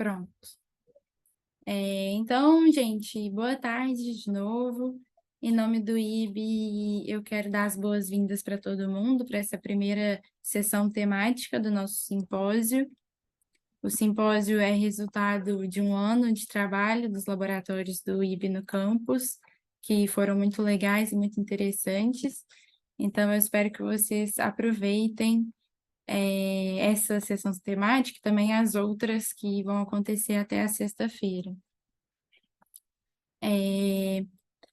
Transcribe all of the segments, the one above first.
Pronto. Então, gente, boa tarde de novo. Em nome do IB, eu quero dar as boas-vindas para todo mundo para essa primeira sessão temática do nosso simpósio. O simpósio é resultado de um ano de trabalho dos laboratórios do IB no campus, que foram muito legais e muito interessantes. Então, eu espero que vocês aproveitem essa sessão temática e também as outras que vão acontecer até a sexta-feira.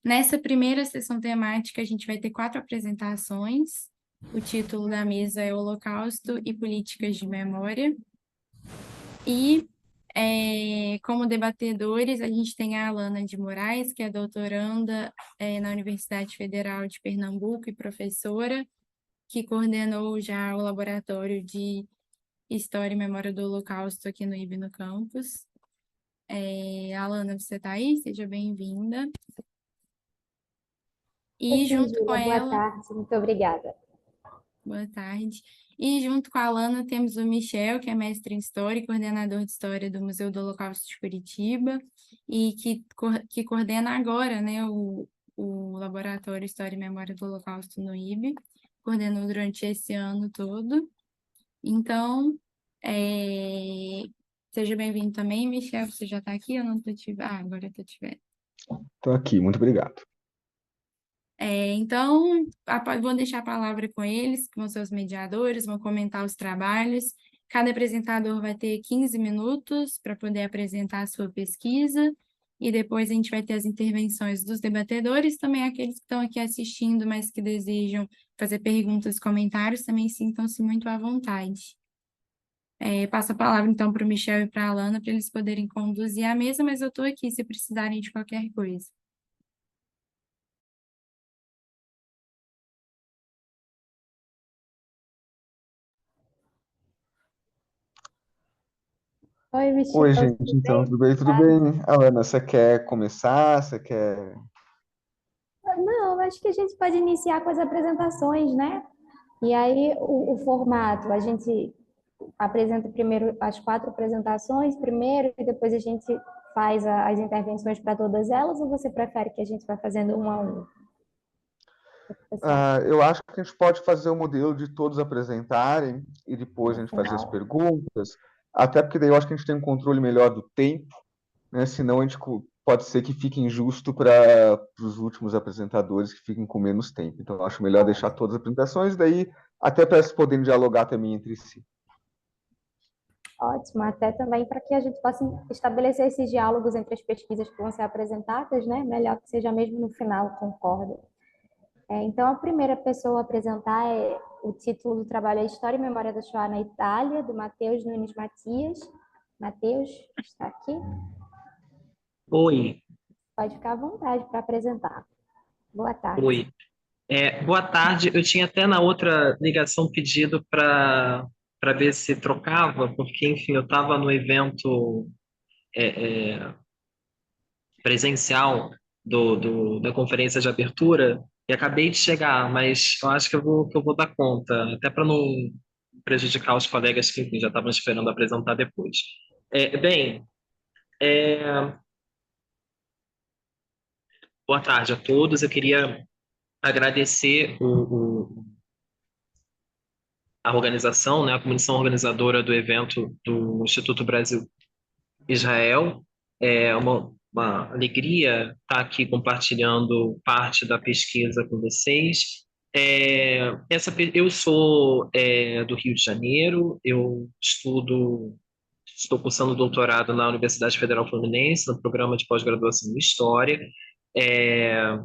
Nessa primeira sessão temática, a gente vai ter 4 apresentações. O título da mesa é Holocausto e Políticas de Memória. E, como debatedores, a gente tem a Alana de Moraes, que é doutoranda na Universidade Federal de Pernambuco e professora, que coordenou já o Laboratório de História e Memória do Holocausto aqui no IB no campus. Alana, você está aí? Seja bem-vinda. E Sim, junto com Júlia, boa ela... tarde, muito obrigada. Boa tarde. E junto com a Alana temos o Michel, que é mestre em História e coordenador de História do Museu do Holocausto de Curitiba, e que coordena agora, né, o Laboratório História e Memória do Holocausto no IB, coordenou durante esse ano todo. Então, seja bem-vindo também, Michel. Você já está aqui? Eu não estou te... Ah, agora eu estou te vendo. Estou aqui, muito obrigado. Então, vou deixar a palavra com eles, que vão ser os mediadores, vão comentar os trabalhos. Cada apresentador vai ter 15 minutos para poder apresentar a sua pesquisa, e depois a gente vai ter as intervenções dos debatedores, também aqueles que estão aqui assistindo, mas que desejam fazer perguntas e comentários, também sintam-se muito à vontade. Passo a palavra, então, para o Michel e para a Alana, para eles poderem conduzir a mesa, mas eu estou aqui se precisarem de qualquer coisa. Oi, Michel, Oi, gente, tudo então, bem? tudo bem? Tudo bem? Alana, você quer começar? Você quer... Não, acho que a gente pode iniciar com as apresentações, né? E aí, o formato, a gente apresenta primeiro as 4 apresentações primeiro e depois a gente faz as intervenções para todas elas, ou você prefere que a gente vá fazendo um a um? O que você acha? Eu acho que a gente pode fazer o modelo de todos apresentarem e depois a No gente fazer as final. perguntas, até porque daí eu acho que a gente tem um controle melhor do tempo, né? Senão a gente pode ser que fique injusto para os últimos apresentadores que fiquem com menos tempo. Então eu acho melhor deixar todas as apresentações, daí até para eles poderem dialogar também entre si. Ótimo, até também para que a gente possa estabelecer esses diálogos entre as pesquisas que vão ser apresentadas, né? Melhor que seja mesmo no final, concordo. Então, a primeira pessoa a apresentar o título do trabalho é História e Memória da Shoah na Itália, do Matheus Nunes Matias. Matheus, está aqui? Oi, Pode ficar à vontade para apresentar. Boa tarde. oi. Boa tarde. Eu tinha até na outra ligação pedido para ver se trocava, porque, enfim, eu estava no evento presencial da conferência de abertura e acabei de chegar, mas eu acho que eu vou dar conta, até para não prejudicar os colegas que, enfim, já estavam esperando apresentar depois. Bem, é, boa tarde a todos. Eu queria agradecer a organização, né, a comissão organizadora do evento do Instituto Brasil Israel. É uma alegria estar aqui compartilhando parte da pesquisa com vocês. Eu sou do Rio de Janeiro, eu estou cursando doutorado na Universidade Federal Fluminense, no programa de pós-graduação em História. É,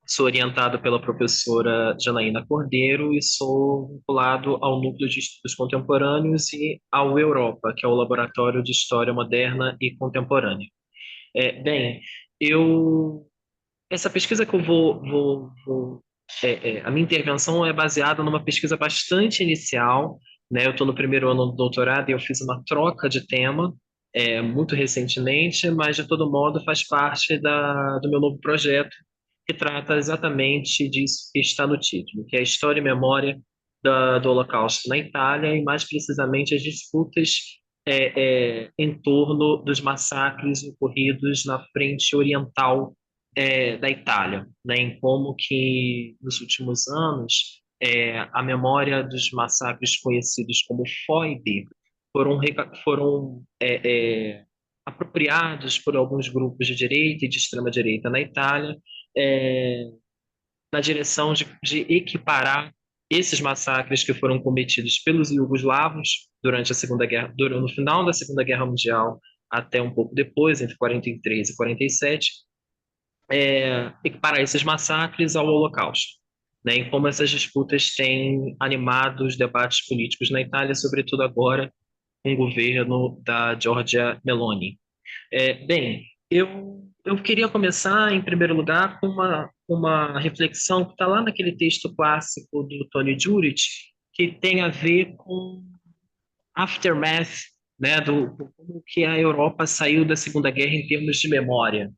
Sou orientado pela professora Janaína Cordeiro e sou vinculado ao Núcleo de Estudos Contemporâneos e ao Europa, que é o Laboratório de História Moderna e Contemporânea. Bem, eu essa pesquisa que eu a minha intervenção é baseada numa pesquisa bastante inicial, né? Eu estou no primeiro ano do doutorado e eu fiz uma troca de tema muito recentemente, mas de todo modo faz parte do meu novo projeto que trata exatamente disso que está no título, que é a história e memória do Holocausto na Itália e mais precisamente as disputas em torno dos massacres ocorridos na frente oriental da Itália, né, em como que nos últimos anos a memória dos massacres conhecidos como Foibe foram apropriados por alguns grupos de direita e de extrema direita na Itália, é, na direção de equiparar esses massacres que foram cometidos pelos iugoslavos durante a Segunda Guerra, no final da Segunda Guerra Mundial até um pouco depois, entre 43 e 47, equiparar esses massacres ao Holocausto, né? E como essas disputas têm animado os debates políticos na Itália, sobretudo agora com o governo da Giorgia Meloni. Bem, eu queria começar, em primeiro lugar, com uma reflexão que está lá naquele texto clássico do Tony Jurit, que tem a ver com aftermath, né, como que a Europa saiu da Segunda Guerra em termos de memória.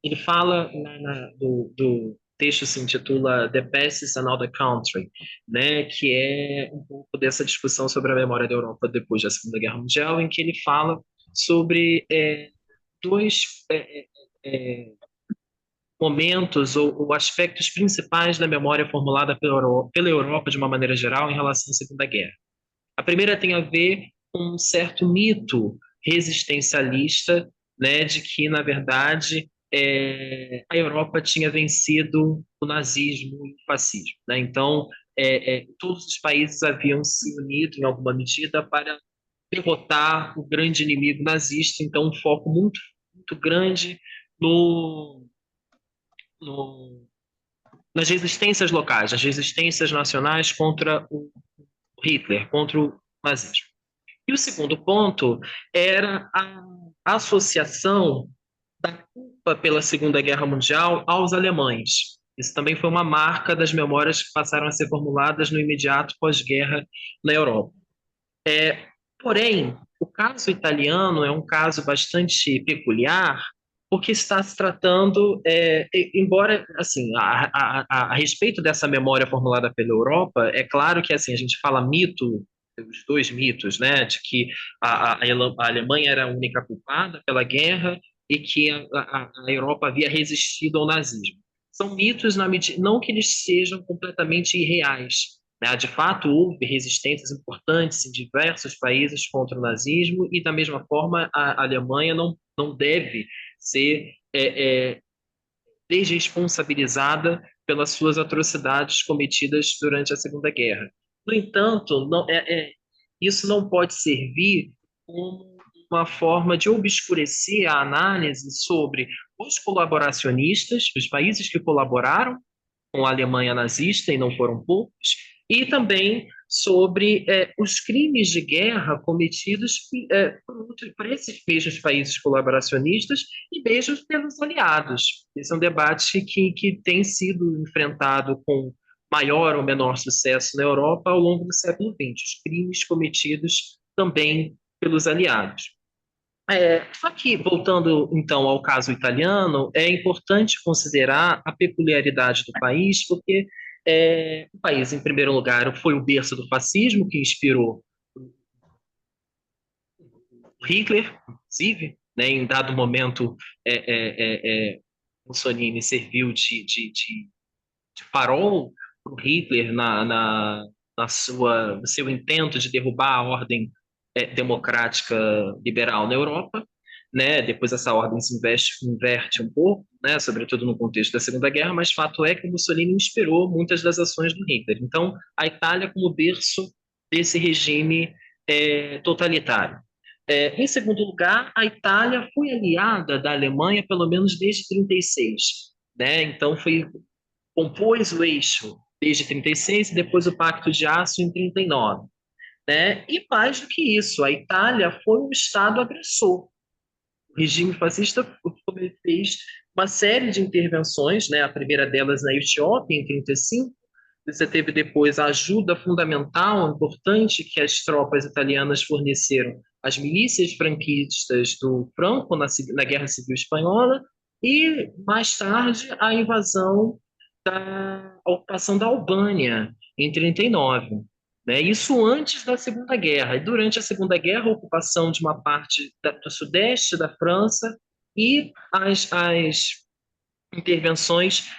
Ele fala, do texto se intitula The Past is Another Country, né, que é um pouco dessa discussão sobre a memória da Europa depois da Segunda Guerra Mundial, em que ele fala sobre dois momentos ou aspectos principais da memória formulada pela Europa de uma maneira geral em relação à Segunda Guerra. A primeira tem a ver com um certo mito resistencialista, né, de que, na verdade, a Europa tinha vencido o nazismo e o fascismo, né? Então, todos os países haviam se unido, em alguma medida, para derrotar o grande inimigo nazista. Então, um foco muito, muito grande no, no, nas resistências locais, nas resistências nacionais contra o Hitler, contra o nazismo. E o segundo ponto era a associação da culpa pela Segunda Guerra Mundial aos alemães. Isso também foi uma marca das memórias que passaram a ser formuladas no imediato pós-guerra na Europa. Porém, o caso italiano é um caso bastante peculiar, porque está se tratando, embora, assim, a respeito dessa memória formulada pela Europa, é claro que, assim, a gente fala mito, os dois mitos, né, de que a Alemanha era a única culpada pela guerra e que a Europa havia resistido ao nazismo. São mitos, não que eles sejam completamente irreais, né? De fato, houve resistências importantes em diversos países contra o nazismo e, da mesma forma, a Alemanha não deve ser desresponsabilizada pelas suas atrocidades cometidas durante a Segunda Guerra. No entanto, isso não pode servir como uma forma de obscurecer a análise sobre os colaboracionistas, os países que colaboraram com a Alemanha nazista, e não foram poucos, e também sobre os crimes de guerra cometidos por esses mesmos países colaboracionistas e mesmo pelos aliados. Esse é um debate que tem sido enfrentado com maior ou menor sucesso na Europa ao longo do século XX, os crimes cometidos também pelos aliados. Só que, voltando então ao caso italiano, é importante considerar a peculiaridade do país, porque o país, em primeiro lugar, foi o berço do fascismo, que inspirou Hitler, inclusive, né, em dado momento, Mussolini serviu de farol para o Hitler no seu intento de derrubar a ordem democrática liberal na Europa, né? Depois essa ordem se inverte um pouco, né? Sobretudo no contexto da Segunda Guerra, mas fato é que o Mussolini inspirou muitas das ações do Hitler. Então, a Itália como berço desse regime totalitário. Em segundo lugar, a Itália foi aliada da Alemanha pelo menos desde 1936, né? Então compôs o eixo desde 1936 e depois o Pacto de Aço em 1939. Né? E mais do que isso, a Itália foi um Estado agressor. O regime fascista fez uma série de intervenções, né? A primeira delas na Etiópia, em 1935. Você teve depois a ajuda fundamental, importante, que as tropas italianas forneceram às milícias franquistas do Franco na Guerra Civil Espanhola, e mais tarde a invasão a ocupação da Albânia, em 1939. né? Isso antes da Segunda Guerra. E durante a Segunda Guerra, a ocupação de uma parte do sudeste da França e as intervenções,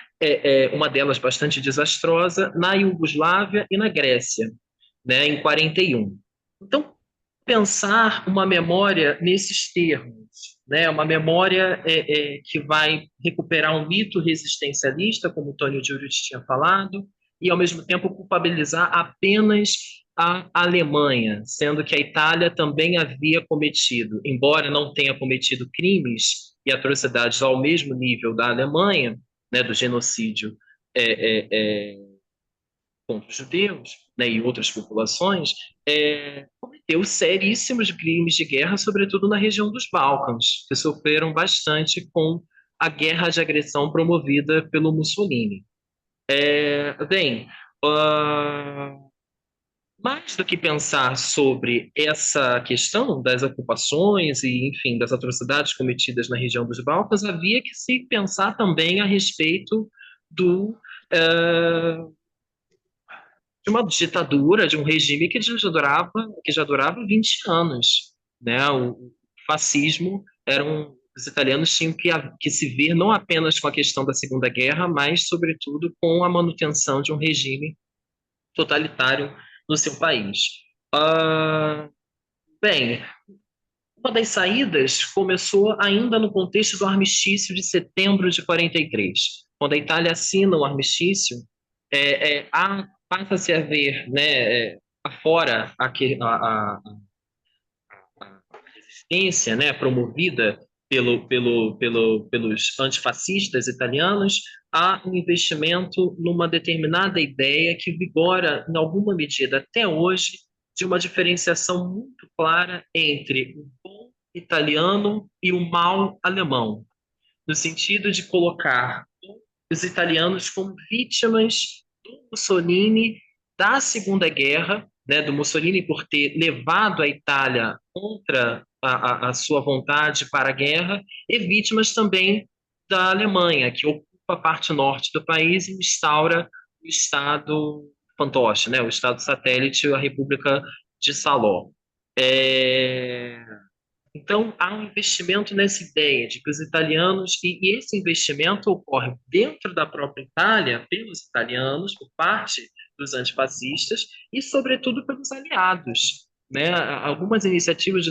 uma delas bastante desastrosa, na Iugoslávia e na Grécia, né, em 41. Então, pensar uma memória nesses termos, né, uma memória que vai recuperar um mito resistencialista, como o Tônio Giudice tinha falado, e, ao mesmo tempo, culpabilizar apenas a Alemanha, sendo que a Itália também havia cometido, embora não tenha cometido crimes e atrocidades ao mesmo nível da Alemanha, né, do genocídio contra os judeus, né, e outras populações, cometeu seríssimos crimes de guerra, sobretudo na região dos Balcãs, que sofreram bastante com a guerra de agressão promovida pelo Mussolini. Bem, mais do que pensar sobre essa questão das ocupações e, enfim, das atrocidades cometidas na região dos Balcãs, havia que se pensar também a respeito do, de uma ditadura, de um regime que já durava 20 anos, né? O fascismo os italianos tinham que se ver não apenas com a questão da Segunda Guerra, mas, sobretudo, com a manutenção de um regime totalitário no seu país. Bem, uma das saídas começou ainda no contexto do armistício de setembro de 43. Quando a Itália assina o armistício, passa-se a ver, né, afora a resistência, né, promovida pelos antifascistas italianos, há um investimento numa determinada ideia que vigora, em alguma medida, até hoje, de uma diferenciação muito clara entre o bom italiano e o mal alemão, no sentido de colocar os italianos como vítimas do Mussolini da Segunda Guerra, né, do Mussolini por ter levado a Itália contra a sua vontade para a guerra, e vítimas também da Alemanha, que ocupa a parte norte do país e instaura o Estado fantoche, né, o Estado satélite, a República de Saló. Então, há um investimento nessa ideia de que os italianos, e esse investimento ocorre dentro da própria Itália, pelos italianos, por parte dos antifascistas e, sobretudo, pelos aliados, né? Algumas iniciativas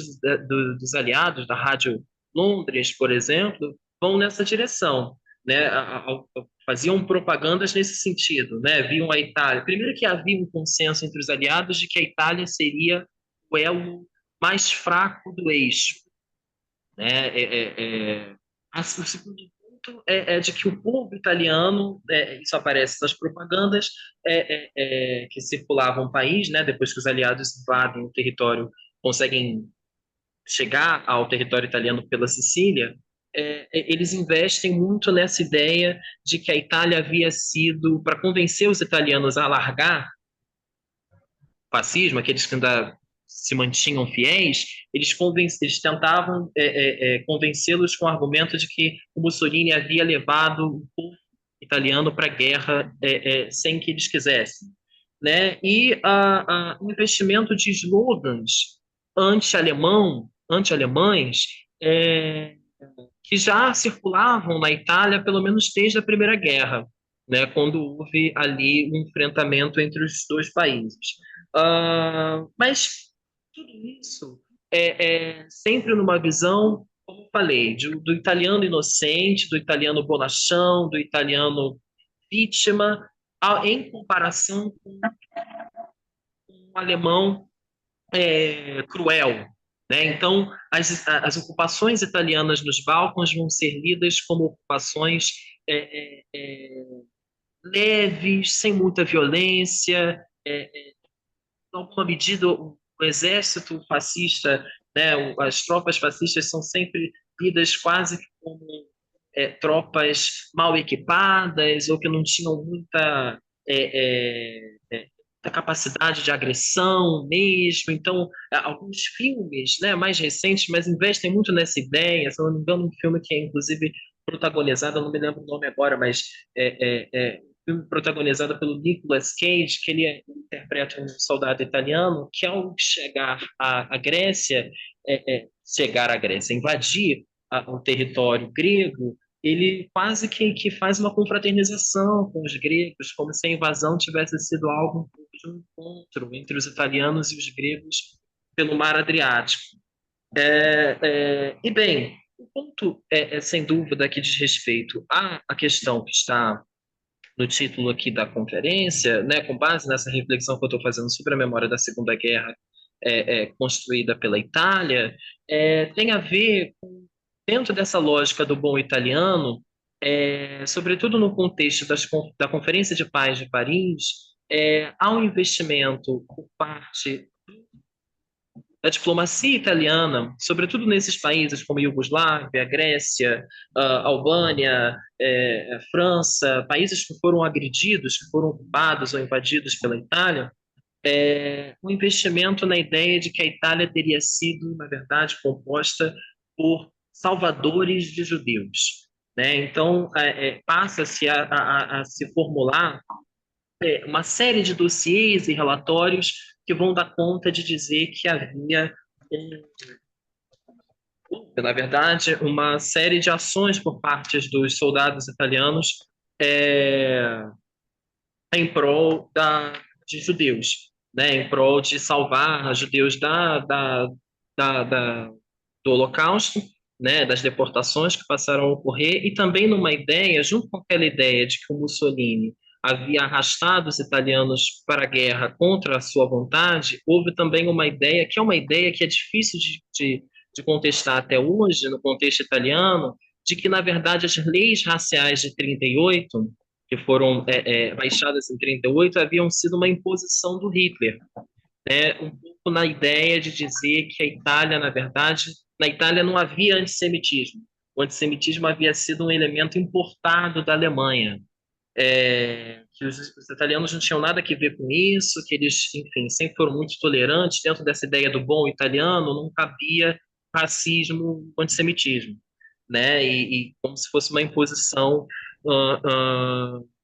dos aliados, da Rádio Londres, por exemplo, vão nessa direção, né? Faziam propagandas nesse sentido, né? Viam a Itália. Primeiro que havia um consenso entre os aliados de que a Itália seria o elo mais fraco do eixo, né? O segundo ponto é de que o povo italiano, isso aparece nas propagandas que circulavam o país, né? Depois que os aliados invadem o território, conseguem chegar ao território italiano pela Sicília, eles investem muito nessa ideia de que a Itália havia sido, para convencer os italianos a largar fascismo, aqueles que ainda se mantinham fiéis, eles tentavam convencê-los com o argumento de que o Mussolini havia levado o povo italiano para a guerra sem que eles quisessem, né? E o investimento de slogans anti-alemães, que já circulavam na Itália pelo menos desde a Primeira Guerra, né, quando houve ali um enfrentamento entre os dois países. Mas tudo isso é sempre numa visão, como eu falei, do italiano inocente, do italiano bonachão, do italiano vítima, em comparação com um alemão cruel, né? Então, as ocupações italianas nos Balcãs vão ser lidas como ocupações leves, sem muita violência, em alguma medida o exército fascista, né, as tropas fascistas são sempre lidas quase como tropas mal equipadas ou que não tinham muita capacidade de agressão mesmo. Então, alguns filmes, né, mais recentes, mas investem muito nessa ideia. Se eu não me engano, um filme que é, inclusive, protagonizado, eu não me lembro o nome agora, mas filme protagonizado pelo Nicolas Cage, que ele interpreta um soldado italiano que, ao chegar à Grécia, chegar à Grécia, invadir o território grego, ele quase que faz uma confraternização com os gregos, como se a invasão tivesse sido algo de um encontro entre os italianos e os gregos pelo mar Adriático. E bem, o ponto sem dúvida que diz respeito à questão que está no título aqui da conferência, né, com base nessa reflexão que eu estou fazendo sobre a memória da Segunda Guerra construída pela Itália, tem a ver com, dentro dessa lógica do bom italiano, sobretudo no contexto da Conferência de Paz de Paris, há um investimento por parte da diplomacia italiana, sobretudo nesses países como Iugoslávia, Grécia, Albânia, França, países que foram agredidos, que foram ocupados ou invadidos pela Itália, um investimento na ideia de que a Itália teria sido, na verdade, composta por salvadores de judeus, né? Então, passa-se a se formular uma série de dossiês e relatórios que vão dar conta de dizer que havia, na verdade, uma série de ações por parte dos soldados italianos é, em prol de judeus, né, em prol de salvar judeus do Holocausto, né, das deportações que passaram a ocorrer, e também numa ideia, junto com aquela ideia de que o Mussolini havia arrastado os italianos para a guerra contra a sua vontade, houve também uma ideia, que é uma ideia que é difícil de contestar até hoje, no contexto italiano, de que, na verdade, as leis raciais de 38, que foram baixadas em 38, haviam sido uma imposição do Hitler, né? Um pouco na ideia de dizer que a Itália, na verdade, na Itália não havia antissemitismo. O antissemitismo havia sido um elemento importado da Alemanha, que os italianos não tinham nada a ver com isso, que eles, enfim, sempre foram muito tolerantes. Dentro dessa ideia do bom italiano não cabia racismo, antissemitismo, né? E como se fosse uma imposição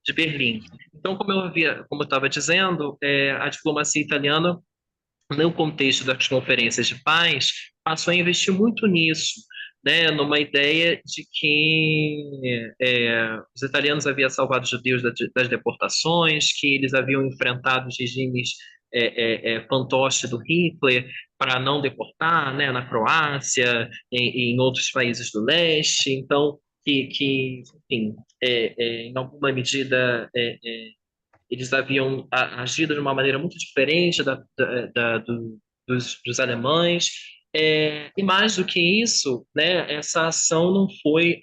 de Berlim. Então, como eu estava dizendo, a diplomacia italiana, no contexto das conferências de paz, passou a investir muito nisso, né, numa ideia de que os italianos haviam salvado os judeus das deportações, que eles haviam enfrentado os regimes fantoche do Hitler para não deportar, né, na Croácia, em outros países do leste. Então, enfim, em alguma medida, eles haviam agido de uma maneira muito diferente dos alemães. E mais do que isso, né, essa ação não foi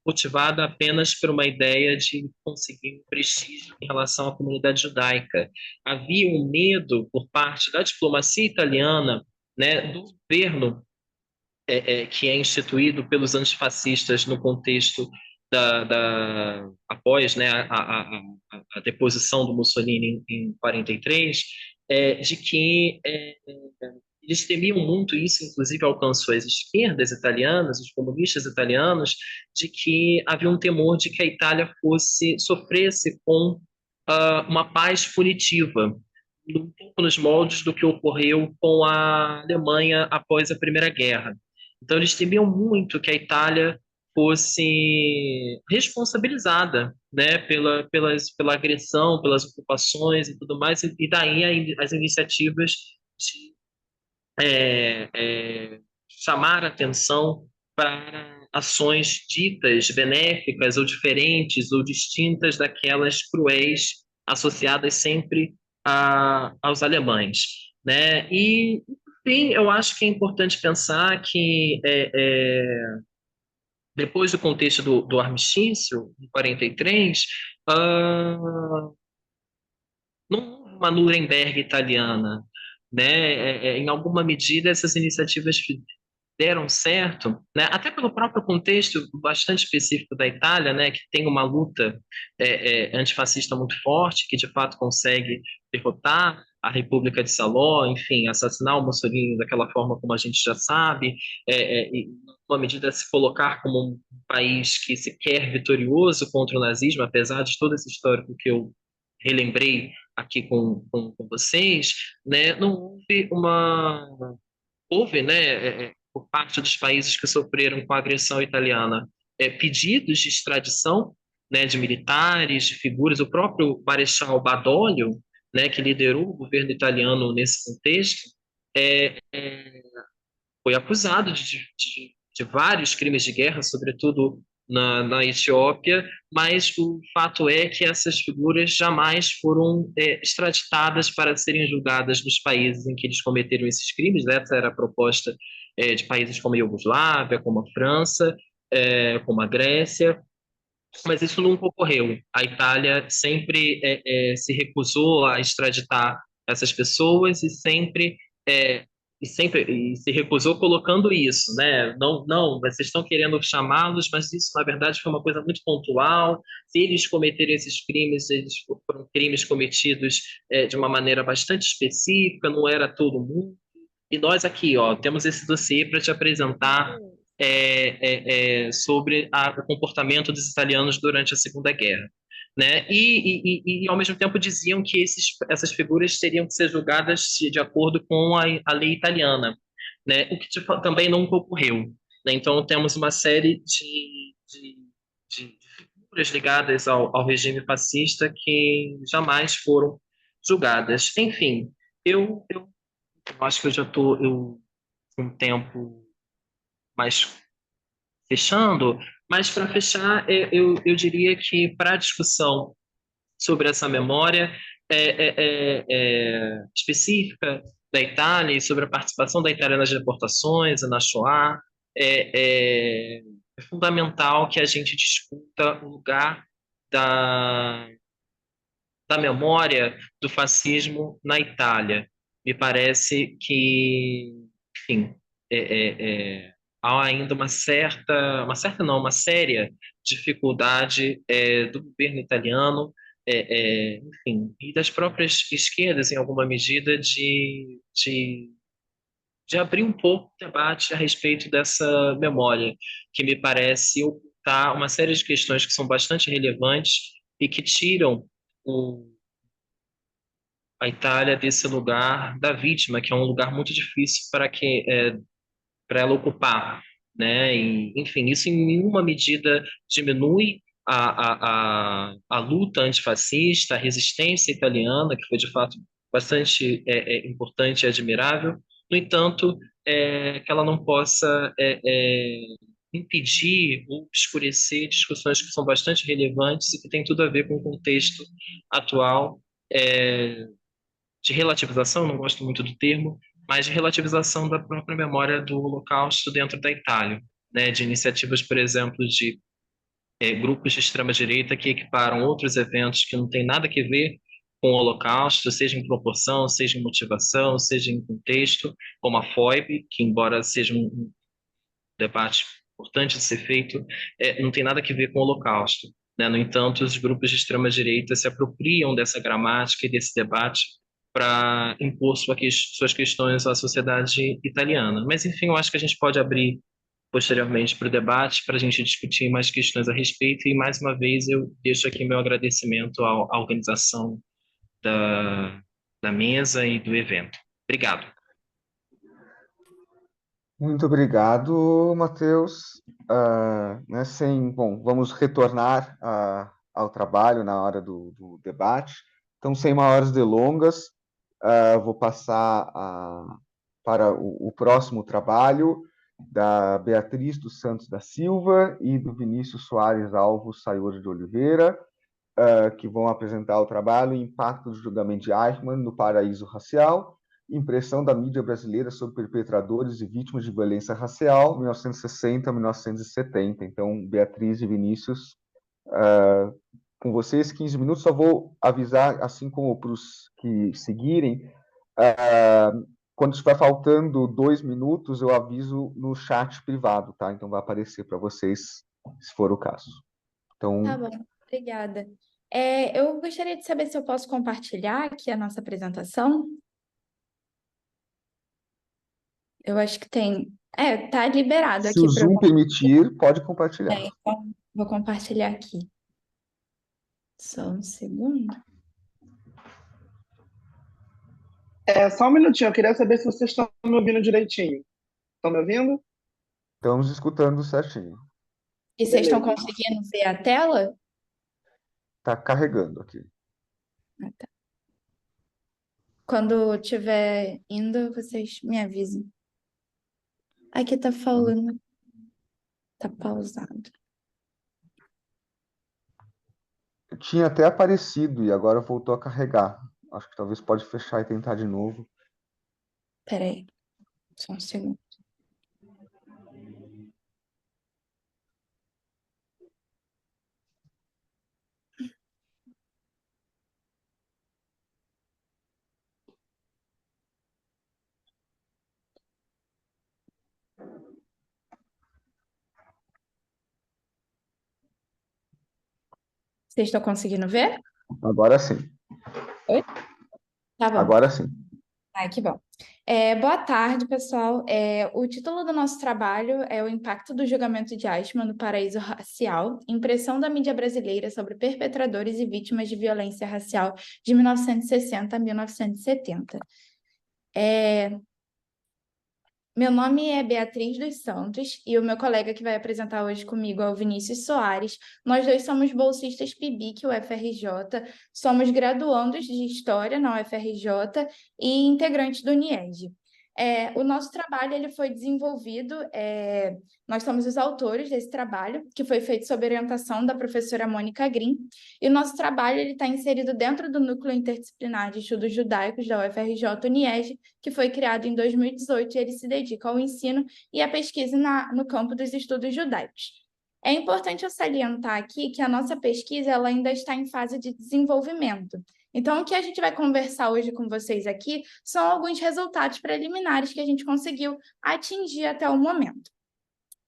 motivada apenas por uma ideia de conseguir um prestígio em relação à comunidade judaica. Havia um medo por parte da diplomacia italiana, né, do governo que é instituído pelos antifascistas no contexto após, né, a deposição do Mussolini em 43, de que eles temiam muito, isso inclusive alcançou as esquerdas italianas, os comunistas italianos, de que havia um temor de que a Itália sofresse com uma paz punitiva, um pouco nos moldes do que ocorreu com a Alemanha após a Primeira Guerra. Então, eles temiam muito que a Itália fosse responsabilizada, né, pela agressão, pelas ocupações e tudo mais, e daí as iniciativas de chamar a atenção para ações ditas benéficas ou diferentes ou distintas daquelas cruéis associadas sempre aos alemães, né? E, enfim, eu acho que é importante pensar que depois do contexto do armistício, em 43, não houve uma Nuremberg italiana, né? Em alguma medida, essas iniciativas deram certo, né? Até pelo próprio contexto bastante específico da Itália, né? Que tem uma luta antifascista muito forte, que de fato consegue derrotar a República de Saló, enfim, assassinar o Mussolini daquela forma como a gente já sabe, e, uma medida se colocar como um país que se quer vitorioso contra o nazismo, apesar de todo esse histórico que eu relembrei aqui com vocês, né, não houve houve, né, por parte dos países que sofreram com a agressão italiana, pedidos de extradição, né, de militares, de figuras, o próprio Marechal Badoglio, né, que liderou o governo italiano nesse contexto, foi acusado de vários crimes de guerra, sobretudo na Etiópia, mas o fato é que essas figuras jamais foram extraditadas para serem julgadas nos países em que eles cometeram esses crimes. Essa era a proposta de países como a Iugoslávia, como a França, como a Grécia, mas isso nunca ocorreu. A Itália sempre se recusou a extraditar essas pessoas é, e se recusou colocando isso, né? Não, não, vocês estão querendo chamá-los, mas isso na verdade foi uma coisa muito pontual. Se eles cometerem esses crimes, eles foram crimes cometidos de uma maneira bastante específica, não era todo mundo. E nós aqui, ó, temos esse dossiê para te apresentar sobre o comportamento dos italianos durante a Segunda Guerra, né? E ao mesmo tempo diziam que essas figuras teriam que ser julgadas de acordo com a lei italiana, né? O que também nunca ocorreu, né? Então temos uma série de figuras ligadas ao regime fascista que jamais foram julgadas. Enfim, eu acho que eu já estou com um tempo mais fechando, mas para fechar, eu diria que para a discussão sobre essa memória específica da Itália e sobre a participação da Itália nas deportações e na Shoah, é fundamental que a gente discuta o lugar da, da memória do fascismo na Itália. Me parece que, enfim, há ainda uma séria dificuldade do governo italiano, enfim, e das próprias esquerdas, em alguma medida, de abrir um pouco o debate a respeito dessa memória, que me parece ocultar uma série de questões que são bastante relevantes e que tiram a Itália desse lugar da vítima, que é um lugar muito difícil para ela ocupar, né? E, enfim, isso em nenhuma medida diminui a luta antifascista, a resistência italiana, que foi de fato bastante importante e admirável. No entanto, que ela não possa impedir ou obscurecer discussões que são bastante relevantes e que têm tudo a ver com o contexto atual de relativização, não gosto muito do termo, mas de relativização da própria memória do Holocausto dentro da Itália, né, de iniciativas, por exemplo, de grupos de extrema-direita que equiparam outros eventos que não têm nada a ver com o Holocausto, seja em proporção, seja em motivação, seja em contexto, como a FOIB, que embora seja um debate importante de ser feito, não tem nada a ver com o Holocausto. Né? No entanto, os grupos de extrema-direita se apropriam dessa gramática e desse debate para impor suas questões à sociedade italiana. Mas, enfim, eu acho que a gente pode abrir posteriormente para o debate, para a gente discutir mais questões a respeito. E, mais uma vez, eu deixo aqui meu agradecimento à organização da, da mesa e do evento. Obrigado. Muito obrigado, Matheus. Bom, vamos retornar ao trabalho na hora do debate. Então, sem maiores delongas, vou passar para o próximo trabalho da Beatriz dos Santos da Silva e do Vinícius Soares Alves Sayuri de Oliveira, que vão apresentar o trabalho Impacto do Julgamento de Eichmann no Paraíso Racial, Impressão da Mídia Brasileira sobre Perpetradores e Vítimas de Violência Racial, 1960-1970. Então, Beatriz e Vinícius, com vocês, 15 minutos. Só vou avisar, assim como para os que seguirem, quando estiver faltando 2 minutos, eu aviso no chat privado, tá? Então vai aparecer para vocês, se for o caso. Então, Tá bom, obrigada. Eu gostaria de saber se eu posso compartilhar aqui a nossa apresentação. Eu acho que tem. Tá liberado Se o aqui para eu. Zoom permitir, pode compartilhar. Então, vou compartilhar aqui. Só um segundo. Só um minutinho, eu queria saber se vocês estão me ouvindo direitinho. Estão me ouvindo? Estamos escutando certinho. E vocês estão Beleza. conseguindo ver a tela? Está carregando aqui. Ah, tá. Quando estiver indo, vocês me avisem. Aqui tá falando. Tá pausado. Tinha até aparecido e agora voltou a carregar. Acho que talvez pode fechar e tentar de novo. Peraí. Só um segundo. Vocês estão conseguindo ver? Agora sim. Oi? Tá bom. Agora sim. Ai, que bom. Boa tarde, pessoal. O título do nosso trabalho é O Impacto do Julgamento de Eichmann no Paraíso Racial, Impressão da Mídia Brasileira sobre Perpetradores e Vítimas de Violência Racial de 1960 a 1970. Meu nome é Beatriz dos Santos e o meu colega que vai apresentar hoje comigo é o Vinícius Soares. Nós dois somos bolsistas PIBIC UFRJ, somos graduandos de História na UFRJ e integrantes do UniED. O nosso trabalho ele foi desenvolvido, nós somos os autores desse trabalho, que foi feito sob orientação da professora Mônica Green, e o nosso trabalho está inserido dentro do Núcleo Interdisciplinar de Estudos Judaicos da UFRJ UniED, que foi criado em 2018 e ele se dedica ao ensino e à pesquisa no campo dos estudos judaicos. É importante eu salientar aqui que a nossa pesquisa ela ainda está em fase de desenvolvimento. Então, o que a gente vai conversar hoje com vocês aqui são alguns resultados preliminares que a gente conseguiu atingir até o momento.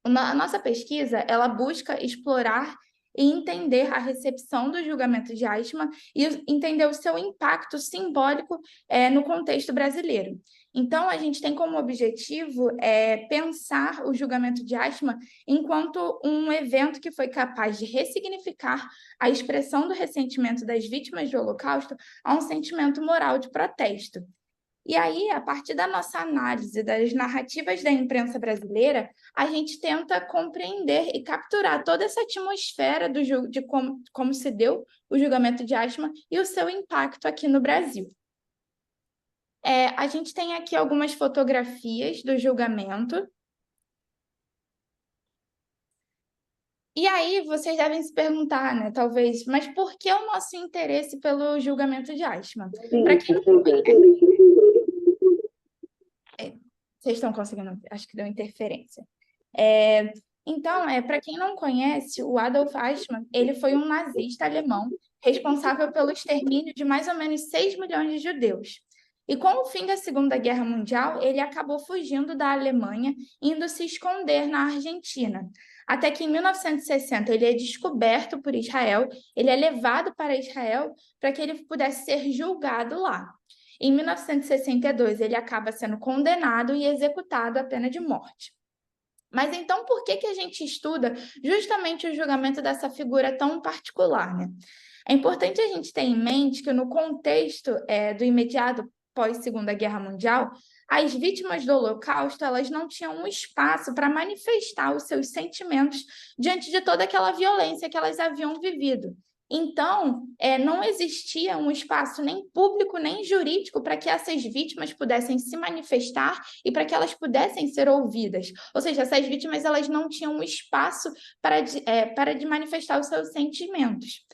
A nossa pesquisa, ela busca explorar e entender a recepção do julgamento de Eichmann e entender o seu impacto simbólico no contexto brasileiro. Então, a gente tem como objetivo pensar o julgamento de Eichmann enquanto um evento que foi capaz de ressignificar a expressão do ressentimento das vítimas do Holocausto a um sentimento moral de protesto. E aí, a partir da nossa análise das narrativas da imprensa brasileira, a gente tenta compreender e capturar toda essa atmosfera de como se deu o julgamento de Eichmann e o seu impacto aqui no Brasil. A gente tem aqui algumas fotografias do julgamento. E aí, vocês devem se perguntar, né, talvez, mas por que o nosso interesse pelo julgamento de Eichmann? Para quem não conhece... Vocês estão conseguindo ver? Acho que deu interferência. Então, para quem não conhece, o Adolf Eichmann, ele foi um nazista alemão responsável pelo extermínio de mais ou menos 6 milhões de judeus. E com o fim da Segunda Guerra Mundial, ele acabou fugindo da Alemanha, indo se esconder na Argentina. Até que em 1960 ele é descoberto por Israel, ele é levado para Israel para que ele pudesse ser julgado lá. Em 1962, ele acaba sendo condenado e executado à pena de morte. Mas então, por que a gente estuda justamente o julgamento dessa figura tão particular, né? É importante a gente ter em mente que no contexto do imediato pós-Segunda Guerra Mundial, as vítimas do Holocausto elas não tinham um espaço para manifestar os seus sentimentos diante de toda aquela violência que elas haviam vivido. Então, não existia um espaço nem público nem jurídico para que essas vítimas pudessem se manifestar e para que elas pudessem ser ouvidas. Ou seja, essas vítimas elas não tinham um espaço para manifestar os seus sentimentos.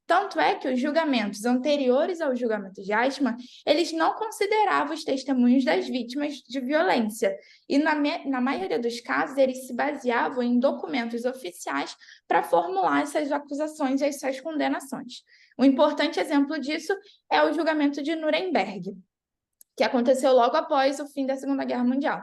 Tanto é que os julgamentos anteriores ao julgamento de Eichmann, eles não consideravam os testemunhos das vítimas de violência. E, na maioria dos casos, eles se baseavam em documentos oficiais para formular essas acusações e essas condenações. Um importante exemplo disso é o julgamento de Nuremberg, que aconteceu logo após o fim da Segunda Guerra Mundial.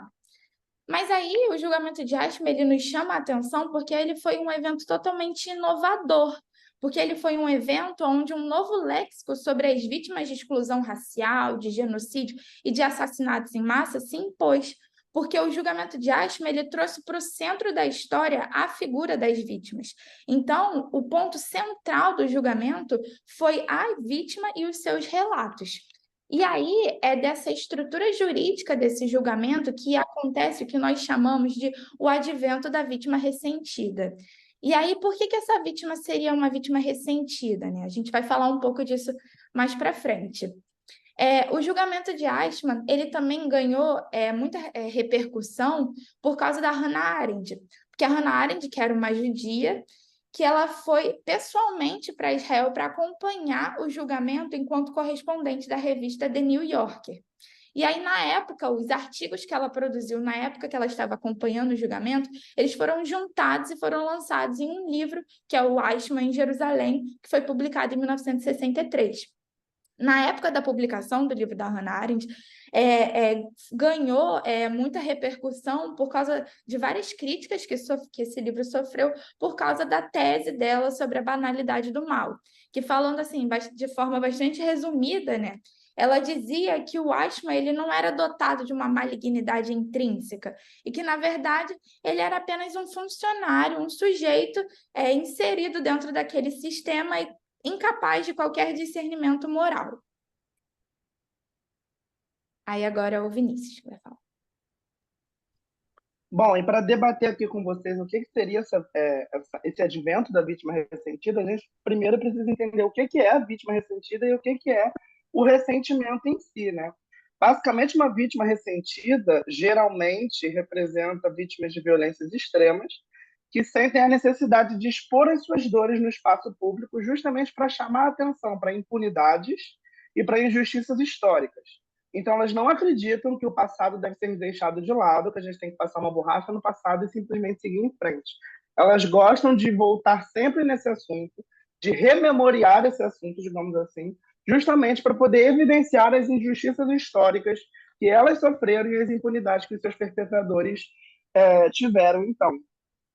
Mas aí, o julgamento de Eichmann, ele nos chama a atenção porque ele foi um evento totalmente inovador, porque ele foi um evento onde um novo léxico sobre as vítimas de exclusão racial, de genocídio e de assassinatos em massa se impôs, porque o julgamento de Eichmann ele trouxe para o centro da história a figura das vítimas. Então, o ponto central do julgamento foi a vítima e os seus relatos. E aí é dessa estrutura jurídica desse julgamento que acontece o que nós chamamos de o advento da vítima ressentida. E aí, por que essa vítima seria uma vítima ressentida, né? A gente vai falar um pouco disso mais para frente. O julgamento de Eichmann, ele também ganhou muita repercussão por causa da Hannah Arendt, porque a Hannah Arendt, que era uma judia, que ela foi pessoalmente para Israel para acompanhar o julgamento enquanto correspondente da revista The New Yorker. E aí, na época, os artigos que ela produziu, na época que ela estava acompanhando o julgamento, eles foram juntados e foram lançados em um livro, que é o Eichmann em Jerusalém, que foi publicado em 1963. Na época da publicação do livro da Hannah Arendt, ganhou muita repercussão por causa de várias críticas que esse livro sofreu por causa da tese dela sobre a banalidade do mal, que falando assim, de forma bastante resumida, né? Ela dizia que o Eichmann ele não era dotado de uma malignidade intrínseca e que, na verdade, ele era apenas um funcionário, um sujeito inserido dentro daquele sistema e incapaz de qualquer discernimento moral. Aí agora é o Vinícius que vai falar. Bom, e para debater aqui com vocês o que seria esse advento da vítima ressentida, a gente primeiro precisa entender o que é a vítima ressentida e o que é o ressentimento em si, né? Basicamente, uma vítima ressentida geralmente representa vítimas de violências extremas que sentem a necessidade de expor as suas dores no espaço público justamente para chamar a atenção para impunidades e para injustiças históricas. Então, elas não acreditam que o passado deve ser deixado de lado, que a gente tem que passar uma borracha no passado e simplesmente seguir em frente. Elas gostam de voltar sempre nesse assunto, de rememoriar esse assunto, digamos assim, justamente para poder evidenciar as injustiças históricas que elas sofreram e as impunidades que seus perpetradores tiveram, então.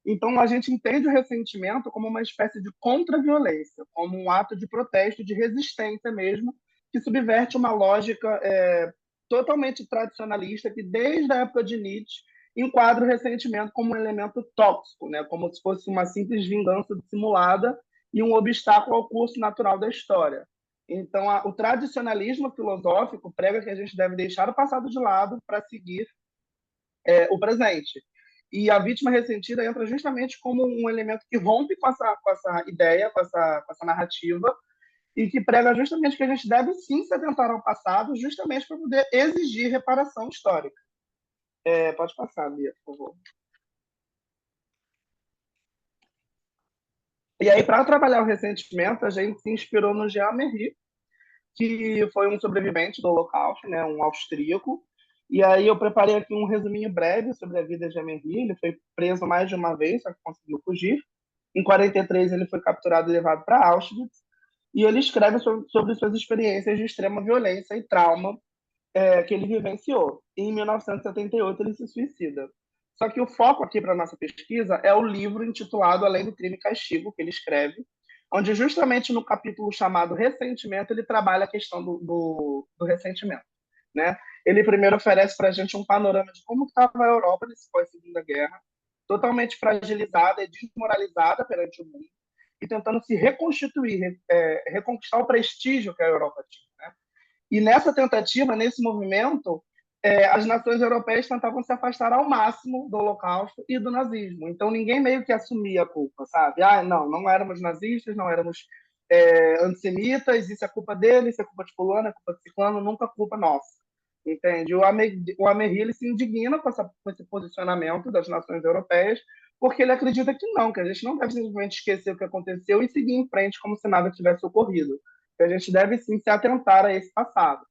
Então, a gente entende o ressentimento como uma espécie de contra-violência, como um ato de protesto, de resistência mesmo, que subverte uma lógica totalmente tradicionalista que, desde a época de Nietzsche, enquadra o ressentimento como um elemento tóxico, né? Como se fosse uma simples vingança dissimulada e um obstáculo ao curso natural da história. Então, o tradicionalismo filosófico prega que a gente deve deixar o passado de lado para seguir o presente. E a vítima ressentida entra justamente como um elemento que rompe com essa ideia, com essa narrativa, e que prega justamente que a gente deve sim se atentar ao passado, justamente para poder exigir reparação histórica. Pode passar, Bia, por favor. E aí, para trabalhar o ressentimento, a gente se inspirou no Jean Merry, que foi um sobrevivente do Holocausto, né, um austríaco. E aí eu preparei aqui um resuminho breve sobre a vida de Jean Merry. Ele foi preso mais de uma vez, só que conseguiu fugir. Em 43 ele foi capturado e levado para Auschwitz. E ele escreve sobre suas experiências de extrema violência e trauma que ele vivenciou. E em 1978 ele se suicida. Só que o foco aqui para a nossa pesquisa é o livro intitulado Além do Crime e Castigo, que ele escreve, onde justamente no capítulo chamado Ressentimento ele trabalha a questão do ressentimento. Né? Ele primeiro oferece para a gente um panorama de como estava a Europa nesse pós-Segunda Guerra, totalmente fragilizada e desmoralizada perante o mundo, e tentando se reconstituir, reconquistar o prestígio que a Europa tinha. Né? E nessa tentativa, nesse movimento, as nações europeias tentavam se afastar ao máximo do Holocausto e do nazismo. Então, ninguém meio que assumia a culpa, sabe? Não éramos nazistas, não éramos antissemitas, isso é culpa deles, isso é culpa de fulano, é culpa de ciclano, nunca culpa nossa. Entende? O Améry ele se indigna com esse posicionamento das nações europeias, porque ele acredita que não, que a gente não deve simplesmente esquecer o que aconteceu e seguir em frente como se nada tivesse ocorrido. Que a gente deve sim se atentar a esse passado.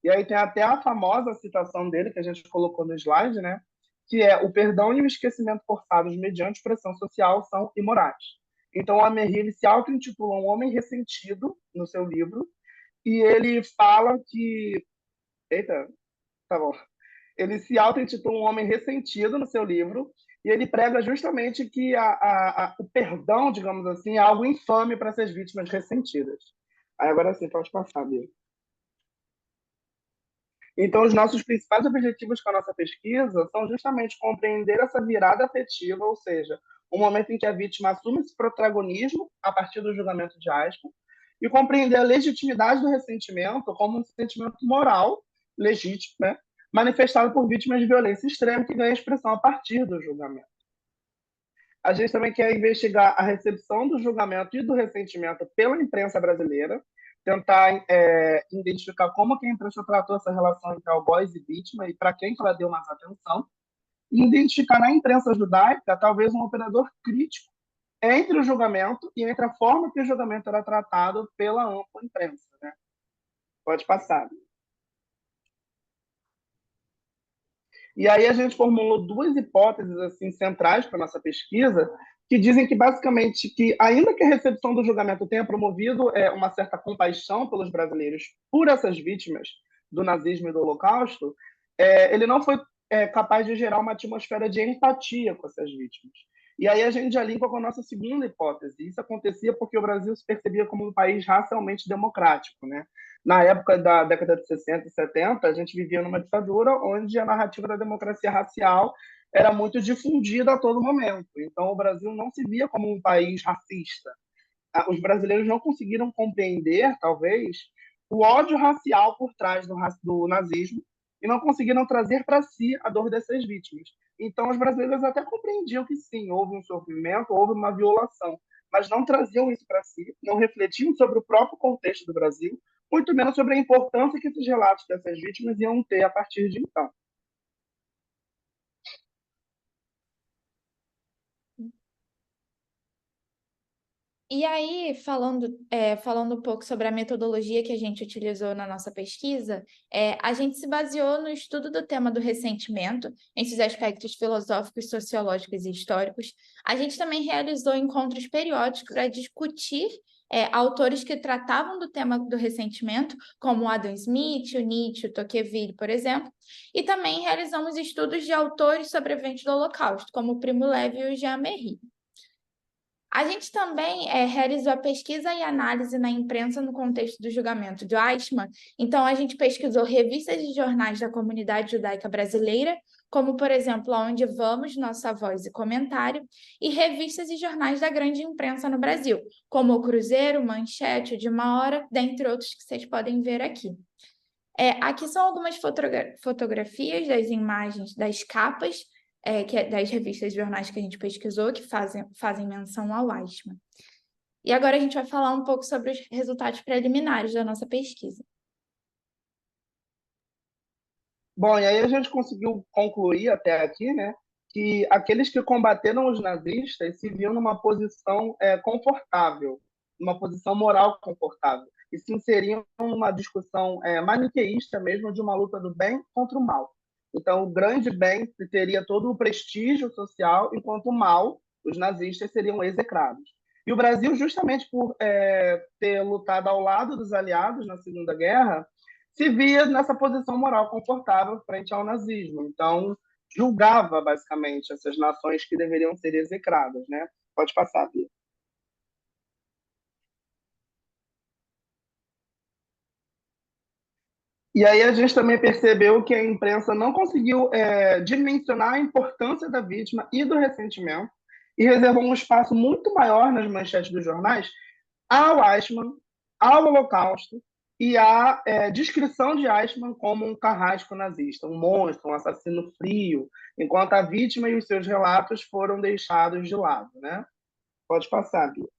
E aí tem até a famosa citação dele, que a gente colocou no slide, né? Que é: o perdão e o esquecimento forçados mediante pressão social são imorais. Então, o Améry ele se auto-intitula um homem ressentido no seu livro, e ele fala que... Eita, tá bom. Ele se auto-intitula um homem ressentido no seu livro, e ele prega justamente que o perdão, digamos assim, é algo infame para essas vítimas ressentidas. Aí agora sim, pode passar, Bia. Então, os nossos principais objetivos com a nossa pesquisa são justamente compreender essa virada afetiva, ou seja, o momento em que a vítima assume esse protagonismo a partir do julgamento de Eichmann, e compreender a legitimidade do ressentimento como um sentimento moral legítimo, né, manifestado por vítimas de violência extrema que ganha expressão a partir do julgamento. A gente também quer investigar a recepção do julgamento e do ressentimento pela imprensa brasileira, tentar identificar como que a imprensa tratou essa relação entre algoz e vítima e para quem ela deu mais atenção, e identificar na imprensa judaica talvez um operador crítico entre o julgamento e entre a forma que o julgamento era tratado pela ampla imprensa. Né? Pode passar. E aí a gente formulou duas hipóteses assim centrais para nossa pesquisa, que dizem que basicamente que ainda que a recepção do julgamento tenha promovido uma certa compaixão pelos brasileiros por essas vítimas do nazismo e do Holocausto, ele não foi capaz de gerar uma atmosfera de empatia com essas vítimas. E aí a gente já linka com a nossa segunda hipótese. Isso acontecia porque o Brasil se percebia como um país racialmente democrático, né? Na época da década de 60 e 70, a gente vivia numa ditadura onde a narrativa da democracia racial era muito difundida a todo momento. Então, o Brasil não se via como um país racista. Os brasileiros não conseguiram compreender, talvez, o ódio racial por trás do nazismo e não conseguiram trazer para si a dor dessas vítimas. Então, os brasileiros até compreendiam que sim, houve um sofrimento, houve uma violação, mas não traziam isso para si, não refletiam sobre o próprio contexto do Brasil, muito menos sobre a importância que esses relatos dessas vítimas iam ter a partir de então. E aí, falando um pouco sobre a metodologia que a gente utilizou na nossa pesquisa, a gente se baseou no estudo do tema do ressentimento, em seus aspectos filosóficos, sociológicos e históricos. A gente também realizou encontros periódicos para discutir autores que tratavam do tema do ressentimento, como Adam Smith, o Nietzsche, o Tocqueville, por exemplo, e também realizamos estudos de autores sobreviventes do Holocausto, como o Primo Levi e o Jean Merry. A gente também realizou a pesquisa e análise na imprensa no contexto do julgamento de Eichmann. Então, a gente pesquisou revistas e jornais da comunidade judaica brasileira, como, por exemplo, Aonde Vamos, Nossa Voz e Comentário, e revistas e jornais da grande imprensa no Brasil, como o Cruzeiro, Manchete, o de Uma Hora, dentre outros que vocês podem ver aqui. Aqui são algumas fotografias das imagens das capas das revistas e jornais que a gente pesquisou, que fazem menção ao Eichmann. E agora a gente vai falar um pouco sobre os resultados preliminares da nossa pesquisa. Bom, e aí a gente conseguiu concluir até aqui, né, que aqueles que combateram os nazistas se viam numa posição confortável, numa posição moral confortável, e se inseriam numa discussão maniqueísta mesmo de uma luta do bem contra o mal. Então, o grande bem teria todo o prestígio social, enquanto o mal, os nazistas, seriam execrados. E o Brasil, justamente por ter lutado ao lado dos aliados na Segunda Guerra, se via nessa posição moral confortável frente ao nazismo. Então, julgava, basicamente, essas nações que deveriam ser execradas. Né? Pode passar, Bia. E aí a gente também percebeu que a imprensa não conseguiu dimensionar a importância da vítima e do ressentimento e reservou um espaço muito maior nas manchetes dos jornais ao Eichmann, ao Holocausto e à descrição de Eichmann como um carrasco nazista, um monstro, um assassino frio, enquanto a vítima e os seus relatos foram deixados de lado. Né? Pode passar, Bia.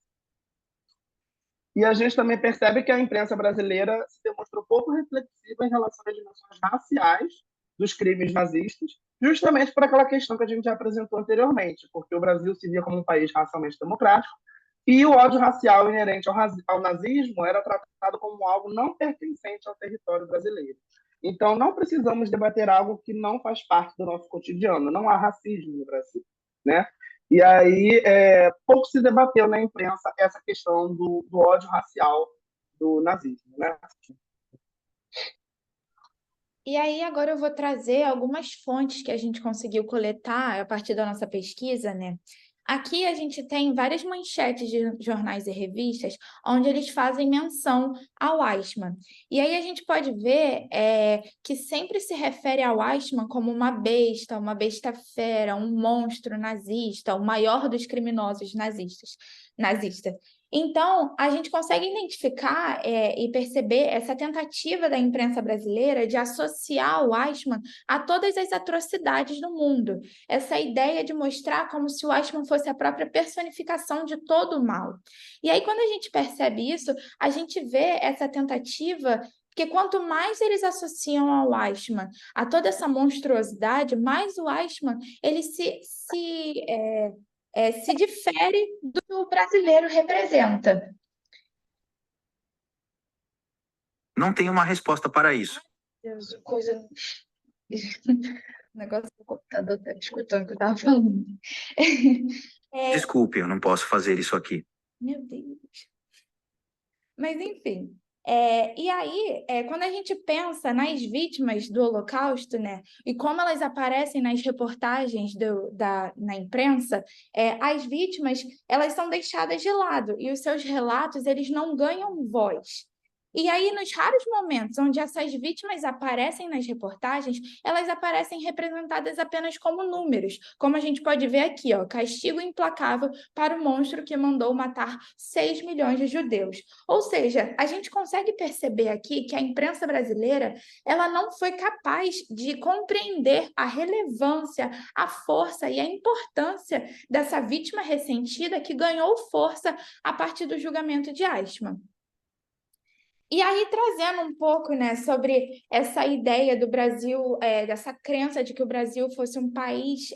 E a gente também percebe que a imprensa brasileira se demonstrou pouco reflexiva em relação às dimensões raciais dos crimes nazistas, justamente por aquela questão que a gente já apresentou anteriormente, porque o Brasil se via como um país racialmente democrático e o ódio racial inerente ao nazismo era tratado como algo não pertencente ao território brasileiro. Então, não precisamos debater algo que não faz parte do nosso cotidiano. Não há racismo no Brasil, né? E aí, pouco se debateu na imprensa essa questão do ódio racial do nazismo, né? E aí, agora eu vou trazer algumas fontes que a gente conseguiu coletar a partir da nossa pesquisa, né? Aqui a gente tem várias manchetes de jornais e revistas onde eles fazem menção ao Eichmann. E aí a gente pode ver que sempre se refere ao Eichmann como uma besta fera, um monstro nazista, o maior dos criminosos nazistas. Então, a gente consegue identificar e perceber essa tentativa da imprensa brasileira de associar o Eichmann a todas as atrocidades do mundo. Essa ideia de mostrar como se o Eichmann fosse a própria personificação de todo o mal. E aí, quando a gente percebe isso, a gente vê essa tentativa. Porque quanto mais eles associam ao Eichmann a toda essa monstruosidade, mais o Eichmann ele se difere do que o brasileiro representa. Não tenho uma resposta para isso. Deus, coisa. O negócio do computador tá escutando o que eu estava falando. Desculpe, eu não posso fazer isso aqui. Meu Deus. Mas, enfim. E aí, quando a gente pensa nas vítimas do Holocausto, né, e como elas aparecem nas reportagens na imprensa, as vítimas elas são deixadas de lado e os seus relatos eles não ganham voz. E aí, nos raros momentos onde essas vítimas aparecem nas reportagens, elas aparecem representadas apenas como números, como a gente pode ver aqui, ó, castigo implacável para o monstro que mandou matar 6 milhões de judeus. Ou seja, a gente consegue perceber aqui que a imprensa brasileira ela não foi capaz de compreender a relevância, a força e a importância dessa vítima ressentida que ganhou força a partir do julgamento de Eichmann. E aí, trazendo um pouco, né, sobre essa ideia do Brasil, dessa crença de que o Brasil fosse um país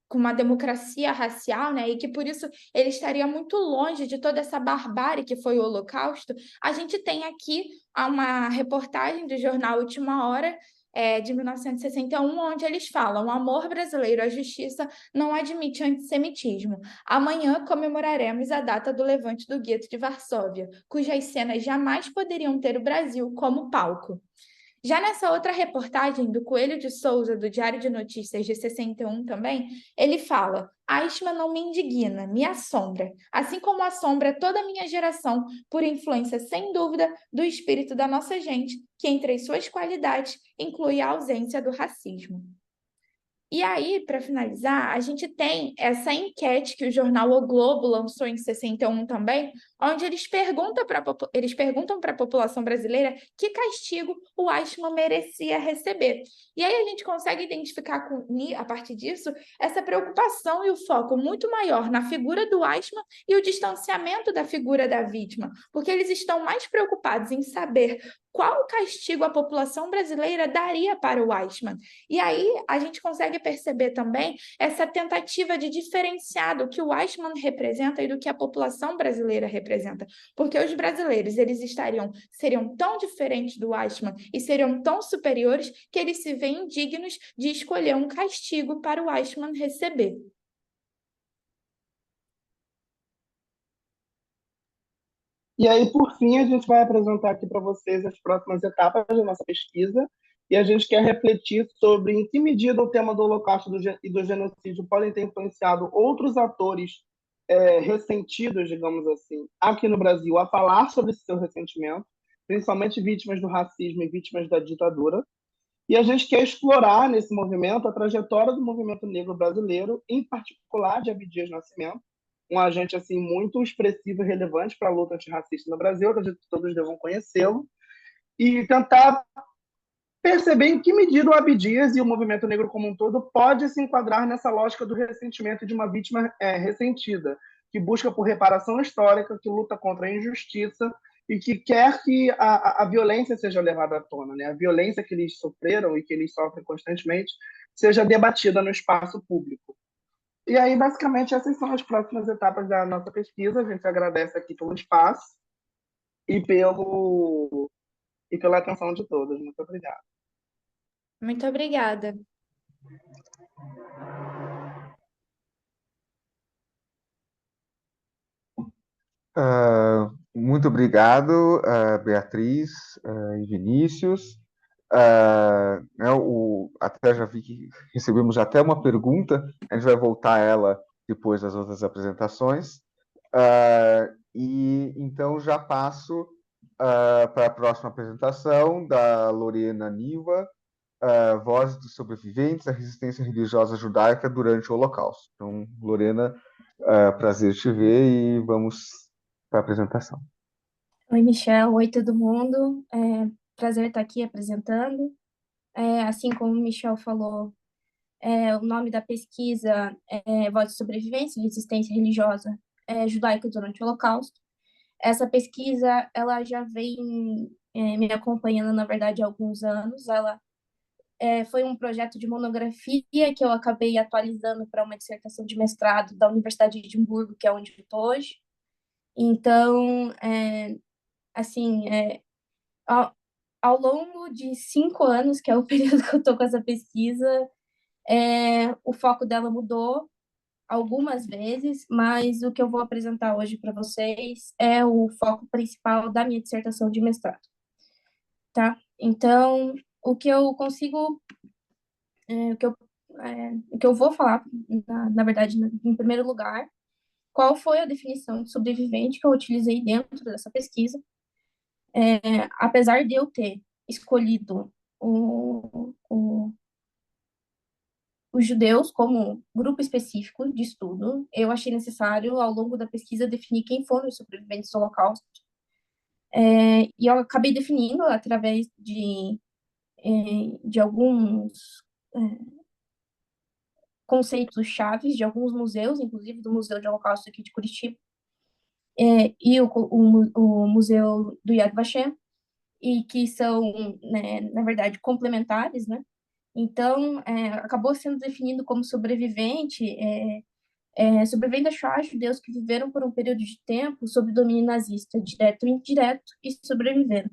com uma democracia racial, né, e que por isso ele estaria muito longe de toda essa barbárie que foi o Holocausto, a gente tem aqui uma reportagem do jornal Última Hora, de 1961, onde eles falam: o amor brasileiro à justiça não admite antissemitismo. Amanhã comemoraremos a data do levante do gueto de Varsóvia, cujas cenas jamais poderiam ter o Brasil como palco. Já nessa outra reportagem do Coelho de Souza, do Diário de Notícias de 61 também, ele fala: Eichmann não me indigna, me assombra, assim como assombra toda a minha geração, por influência, sem dúvida, do espírito da nossa gente, que entre as suas qualidades inclui a ausência do racismo. E aí, para finalizar, a gente tem essa enquete que o jornal O Globo lançou em 61 também, onde eles perguntam para a população brasileira que castigo o Eichmann merecia receber. E aí a gente consegue identificar, a partir disso, essa preocupação e o foco muito maior na figura do Eichmann e o distanciamento da figura da vítima, porque eles estão mais preocupados em saber qual castigo a população brasileira daria para o Eichmann. E aí a gente consegue perceber também essa tentativa de diferenciar do que o Eichmann representa e do que a população brasileira representa. Porque os brasileiros seriam tão diferentes do Eichmann e seriam tão superiores que eles se veem indignos de escolher um castigo para o Eichmann receber. E aí, por fim, a gente vai apresentar aqui para vocês as próximas etapas da nossa pesquisa, e a gente quer refletir sobre em que medida o tema do Holocausto e do genocídio podem ter influenciado outros atores ressentidos, digamos assim, aqui no Brasil, a falar sobre esse seu ressentimento, principalmente vítimas do racismo e vítimas da ditadura. E a gente quer explorar nesse movimento a trajetória do movimento negro brasileiro, em particular de Abdias Nascimento, um agente assim muito expressivo e relevante para a luta antirracista no Brasil, acredito que todos devam conhecê-lo, e tentar perceber em que medida o Abdias e o movimento negro como um todo pode se enquadrar nessa lógica do ressentimento de uma vítima ressentida, que busca por reparação histórica, que luta contra a injustiça e que quer que a violência seja levada à tona, né? A violência que eles sofreram e que eles sofrem constantemente seja debatida no espaço público. E aí, basicamente, essas são as próximas etapas da nossa pesquisa. A gente agradece aqui pelo espaço e pela atenção de todos. Muito obrigado. Muito obrigada. Muito obrigado, Beatriz e Vinícius. né, até já vi que recebemos até uma pergunta, a gente vai voltar a ela depois das outras apresentações. E então já passo para a próxima apresentação da Lorena Niva, Vozes dos Sobreviventes à Resistência Religiosa Judaica durante o Holocausto. Então, Lorena, prazer te ver e vamos para a apresentação. Oi, Michel. Oi, todo mundo. Prazer estar aqui apresentando. Assim como o Michel falou, o nome da pesquisa é Vozes de Sobrevivência e Resistência Religiosa Judaica durante o Holocausto. Essa pesquisa, ela já vem me acompanhando, na verdade, há alguns anos. Ela foi um projeto de monografia que eu acabei atualizando para uma dissertação de mestrado da Universidade de Edimburgo, que é onde eu estou hoje. Então, assim, ao longo de 5 anos, que é o período que eu estou com essa pesquisa, o foco dela mudou algumas vezes, mas o que eu vou apresentar hoje para vocês é o foco principal da minha dissertação de mestrado, tá? Então, o que eu consigo, o que eu vou falar, na verdade, em primeiro lugar, qual foi a definição de sobrevivente que eu utilizei dentro dessa pesquisa. Apesar de eu ter escolhido os judeus como grupo específico de estudo, eu achei necessário, ao longo da pesquisa, definir quem foram os sobreviventes do Holocausto. E eu acabei definindo através de alguns conceitos chaves de alguns museus, inclusive do Museu de Holocausto aqui de Curitiba, e o Museu do Yad Vashem, e que são, né, na verdade, complementares, né? Então, acabou sendo definido como sobrevivente, sobrevivente da Shoah, judeus que viveram por um período de tempo sob domínio nazista, direto ou indireto, e sobreviveram.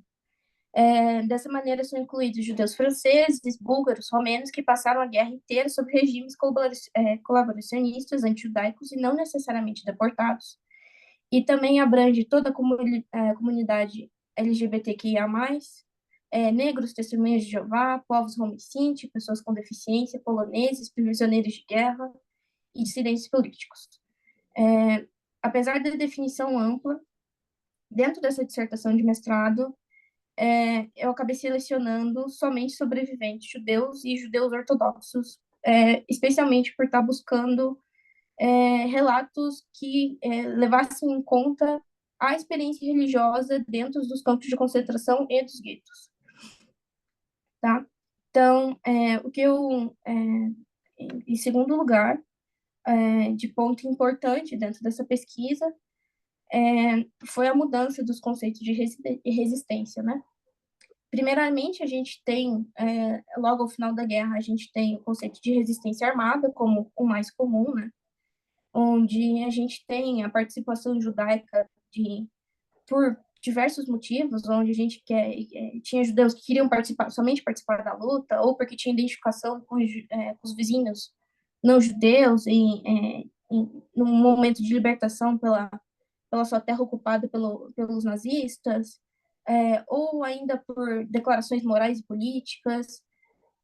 Dessa maneira, são incluídos judeus franceses, búlgaros, romenos, que passaram a guerra inteira sob regimes colaboracionistas, anti-judaicos e não necessariamente deportados. E também abrange toda a comunidade LGBTQIA+, negros, testemunhas de Jeová, povos Roma-Sinti, pessoas com deficiência, poloneses, prisioneiros de guerra e dissidentes políticos. Apesar da definição ampla, dentro dessa dissertação de mestrado, eu acabei selecionando somente sobreviventes judeus e judeus ortodoxos, especialmente por estar buscando relatos que levassem em conta a experiência religiosa dentro dos campos de concentração e dos guetos. Tá? Então, o que eu, em segundo lugar, de ponto importante dentro dessa pesquisa, foi a mudança dos conceitos de resistência, né? Primeiramente, a gente tem, logo ao final da guerra, a gente tem o conceito de resistência armada como o mais comum, né? Onde a gente tem a participação judaica por diversos motivos, onde a gente tinha judeus que queriam somente participar da luta, ou porque tinha identificação com os vizinhos não judeus, num momento de libertação pela sua terra ocupada pelos nazistas, ou ainda por declarações morais e políticas,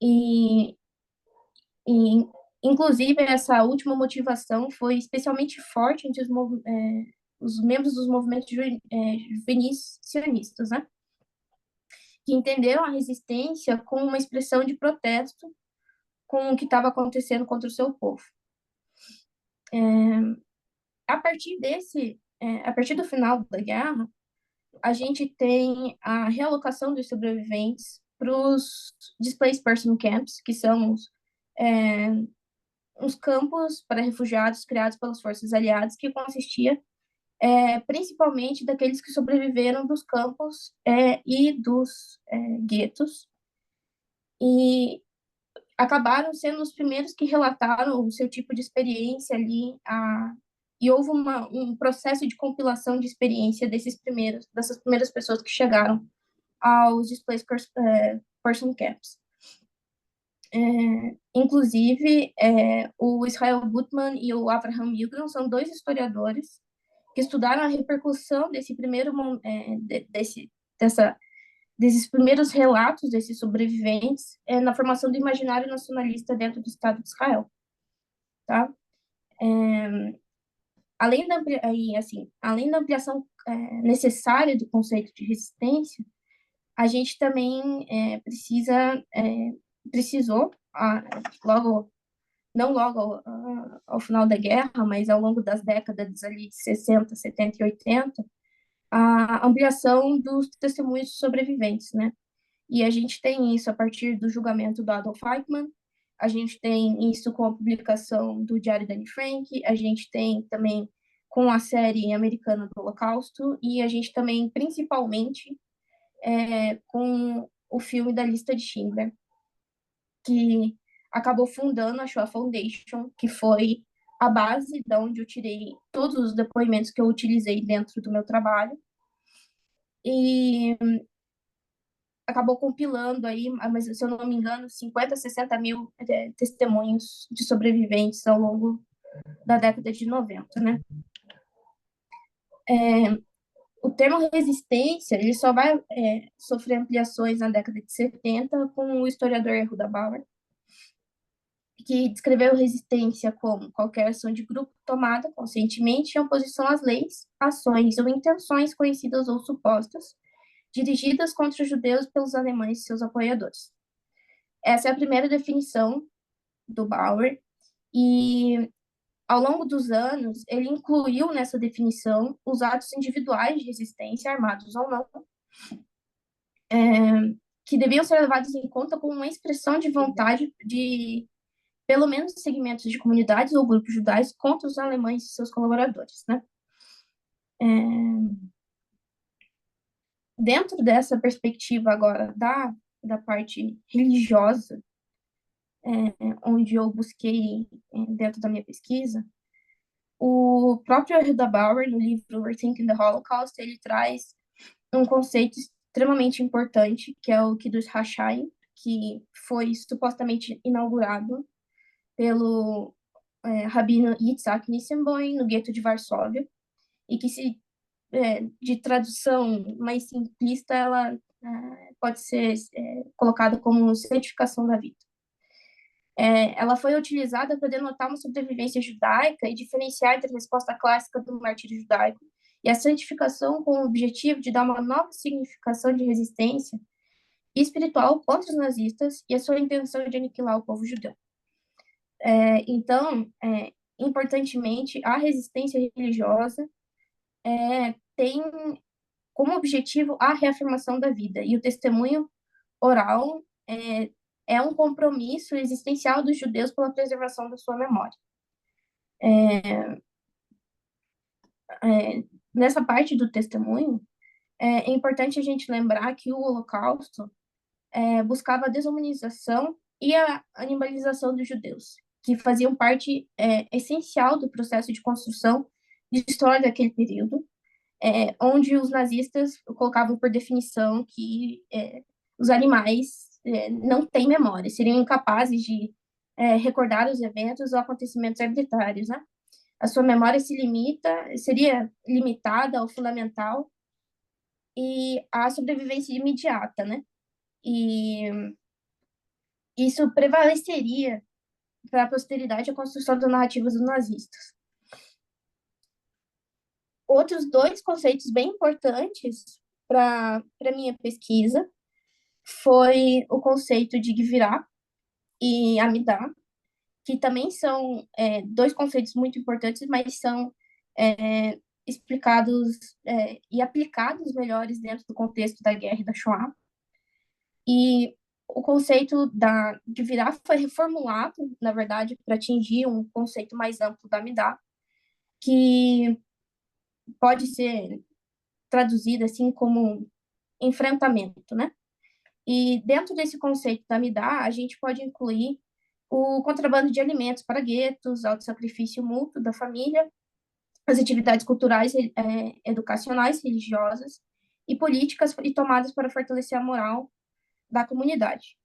e inclusive essa última motivação foi especialmente forte entre os membros dos movimentos juvenis sionistas, né? Que entenderam a resistência como uma expressão de protesto com o que estava acontecendo contra o seu povo. A partir do final da guerra, a gente tem a realocação dos sobreviventes para os Displaced Person Camps, que são uns campos para refugiados criados pelas forças aliadas, que consistia principalmente daqueles que sobreviveram dos campos e dos guetos, e acabaram sendo os primeiros que relataram o seu tipo de experiência ali, e houve um processo de compilação de experiência dessas primeiras pessoas que chegaram aos Displaced Person Camps. Inclusive, o Israel Gutman e o Avraham Milgrom são dois historiadores que estudaram a repercussão desse primeiro desses primeiros relatos desses sobreviventes na formação do imaginário nacionalista dentro do Estado de Israel, tá? Além da ampliação necessária do conceito de resistência, a gente também precisou, não logo ao final da guerra, mas ao longo das décadas ali de 60, 70 e 80, a ampliação dos testemunhos sobreviventes, né? E a gente tem isso a partir do julgamento do Adolf Eichmann, a gente tem isso com a publicação do Diário da Anne Frank, a gente tem também com a série americana do Holocausto, e a gente também, principalmente, com o filme da Lista de Schindler, que acabou fundando a Shoah Foundation, que foi a base da onde eu tirei todos os depoimentos que eu utilizei dentro do meu trabalho, e acabou compilando aí, mas se eu não me engano, 50, 60 mil testemunhos de sobreviventes ao longo da década de 90, né? O termo resistência, ele só vai sofrer ampliações na década de 70 com o historiador Yehuda Bauer, que descreveu resistência como qualquer ação de grupo tomada conscientemente em oposição às leis, ações ou intenções conhecidas ou supostas, dirigidas contra os judeus pelos alemães e seus apoiadores. Essa é a primeira definição do Bauer, e ao longo dos anos, ele incluiu nessa definição os atos individuais de resistência, armados ou não, que deviam ser levados em conta como uma expressão de vontade de, pelo menos, segmentos de comunidades ou grupos judaicos contra os alemães e seus colaboradores, né? Dentro dessa perspectiva agora da parte religiosa, onde eu busquei dentro da minha pesquisa, o próprio Yehuda Bauer, no livro Rethinking the Holocaust, ele traz um conceito extremamente importante, que é o Kiddush HaShamayim, que foi supostamente inaugurado pelo rabino Yitzhak Nissenboim no gueto de Varsóvia, e que de tradução mais simplista, ela pode ser colocada como santificação da vida. Ela foi utilizada para denotar uma sobrevivência judaica e diferenciar entre a resposta clássica do martírio judaico e a santificação com o objetivo de dar uma nova significação de resistência espiritual contra os nazistas e a sua intenção de aniquilar o povo judeu. Então, importantemente, a resistência religiosa tem como objetivo a reafirmação da vida, e o testemunho oral é um compromisso existencial dos judeus pela preservação da sua memória. Nessa parte do testemunho, é importante a gente lembrar que o Holocausto buscava a desumanização e a animalização dos judeus, que faziam parte essencial do processo de construção de história daquele período, onde os nazistas colocavam por definição que os animais não têm memória, seriam incapazes de recordar os eventos ou acontecimentos arbitrários, né? A sua memória seria limitada ao fundamental e à sobrevivência imediata, né? E isso prevaleceria para a posteridade a construção das narrativas dos nazistas. Outros dois conceitos bem importantes para minha pesquisa foi o conceito de Gvirá e Amidá, que também são dois conceitos muito importantes, mas são explicados e aplicados melhores dentro do contexto da guerra e da Shoah. E o conceito de Gvirá foi reformulado, na verdade, para atingir um conceito mais amplo da Amidá, que pode ser traduzido assim como enfrentamento, né? E dentro desse conceito da Amidá, a gente pode incluir o contrabando de alimentos para guetos, autossacrifício mútuo da família, as atividades culturais, educacionais, religiosas e políticas e tomadas para fortalecer a moral da comunidade.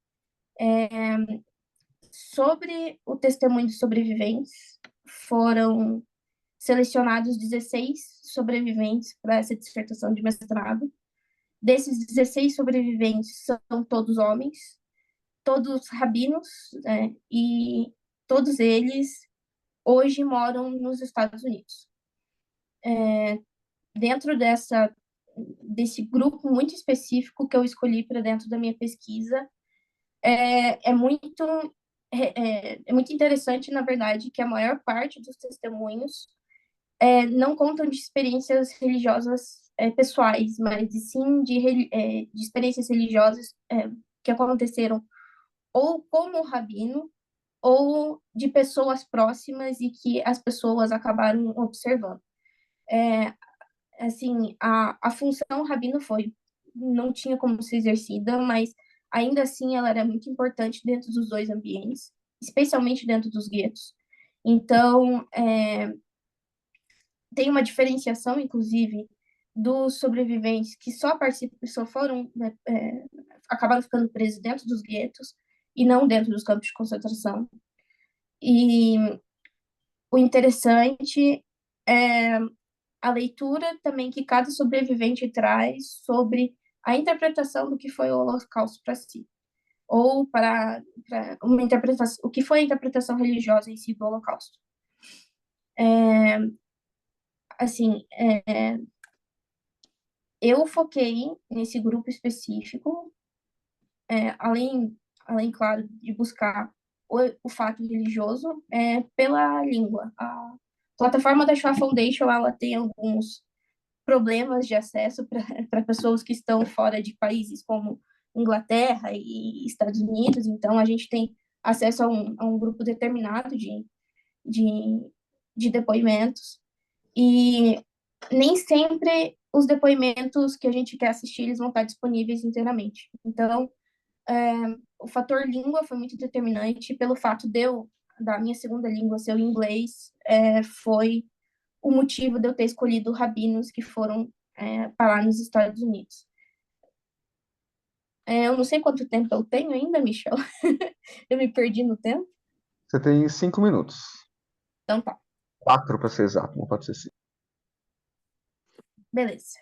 Sobre o testemunho dos sobreviventes, foram selecionados 16 sobreviventes para essa dissertação de mestrado, Desses 16 sobreviventes são todos homens, todos rabinos, e todos eles hoje moram nos Estados Unidos. Dentro desse grupo muito específico que eu escolhi para dentro da minha pesquisa, é muito interessante, na verdade, que a maior parte dos testemunhos não contam de experiências religiosas pessoais, mas sim de experiências religiosas que aconteceram ou como rabino ou de pessoas próximas e que as pessoas acabaram observando. Assim, a função rabino não tinha como ser exercida, mas ainda assim ela era muito importante dentro dos dois ambientes, especialmente dentro dos guetos. Então, tem uma diferenciação, inclusive, dos sobreviventes que só foram, né, acabaram ficando presos dentro dos guetos e não dentro dos campos de concentração. E o interessante é a leitura também que cada sobrevivente traz sobre a interpretação do que foi o Holocausto para si, ou para uma interpretação, o que foi a interpretação religiosa em si do Holocausto. Assim, eu foquei nesse grupo específico, além, claro, de buscar o fato religioso, pela língua. A plataforma da Shoah Foundation, ela tem alguns problemas de acesso para pessoas que estão fora de países como Inglaterra e Estados Unidos, então a gente tem acesso a um grupo determinado de, de depoimentos, e nem sempre os depoimentos que a gente quer assistir eles vão estar disponíveis inteiramente. Então, o fator língua foi muito determinante pelo fato da minha segunda língua ser o inglês, foi o motivo de eu ter escolhido rabinos que foram parar nos Estados Unidos. Eu não sei quanto tempo eu tenho ainda, Michel. Eu me perdi no tempo. Você tem 5 minutos. Então tá, 4 para ser exato, não pode ser 5. beleza.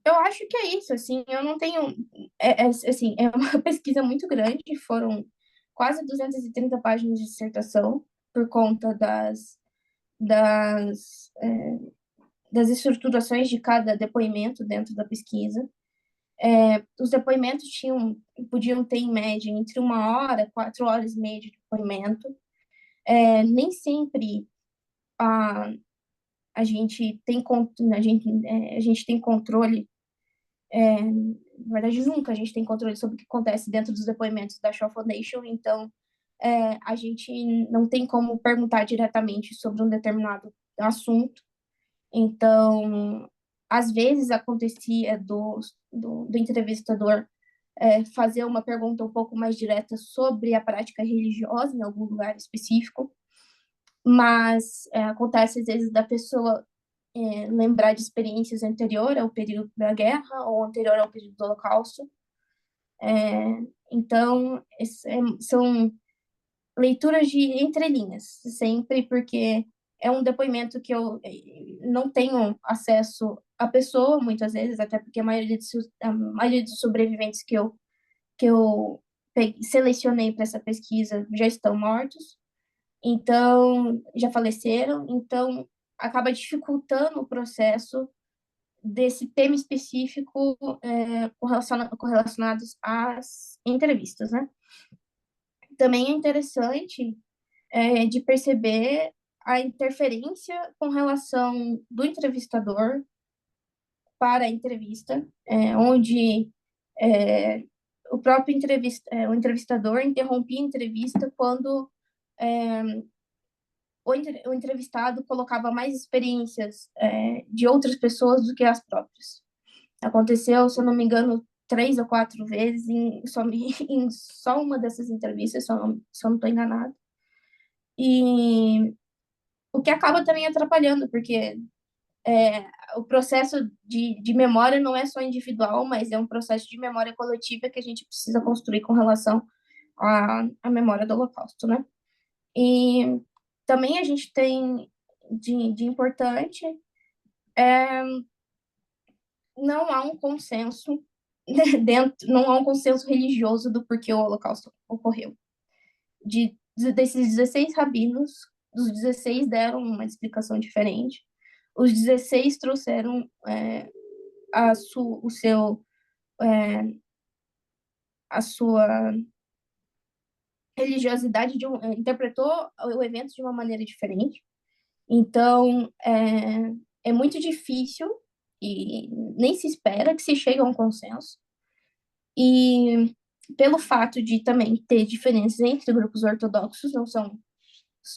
Eu acho que é isso, assim, eu não tenho... assim, é uma pesquisa muito grande, foram quase 230 páginas de dissertação, por conta das, das estruturações de cada depoimento dentro da pesquisa. Os depoimentos podiam ter, em média, entre 1 hora, 4 horas e meia de depoimento. Nem sempre a gente tem controle, na verdade, nunca a gente tem controle sobre o que acontece dentro dos depoimentos da Shaw Foundation, então a gente não tem como perguntar diretamente sobre um determinado assunto. Então, às vezes acontecia do entrevistador fazer uma pergunta um pouco mais direta sobre a prática religiosa em algum lugar específico, mas acontece às vezes da pessoa lembrar de experiências anteriores ao período da guerra ou anterior ao período do Holocausto. Então, são leituras de entrelinhas, sempre, porque é um depoimento que eu não tenho acesso à pessoa, muitas vezes, até porque a maioria dos sobreviventes que eu selecionei para essa pesquisa já estão mortos, então, já faleceram, então acaba dificultando o processo desse tema específico correlacionados às entrevistas, né? Também é interessante de perceber a interferência com relação do entrevistador para a entrevista, onde o próprio o entrevistador interrompia a entrevista quando o entrevistado colocava mais experiências de outras pessoas do que as próprias. Aconteceu, se eu não me engano, 3 ou 4 vezes em só uma dessas entrevistas, se eu não estou enganada. E o que acaba também atrapalhando, porque o processo de memória não é só individual, mas é um processo de memória coletiva que a gente precisa construir com relação à memória do Holocausto, né? E também a gente tem de importante, é, não há um consenso não há um consenso religioso do porquê o Holocausto ocorreu. Desses 16 rabinos, os 16 deram uma explicação diferente. Os 16 trouxeram a sua religiosidade, interpretou o evento de uma maneira diferente. Então, é muito difícil e nem se espera que se chegue a um consenso. E pelo fato de também ter diferenças entre grupos ortodoxos,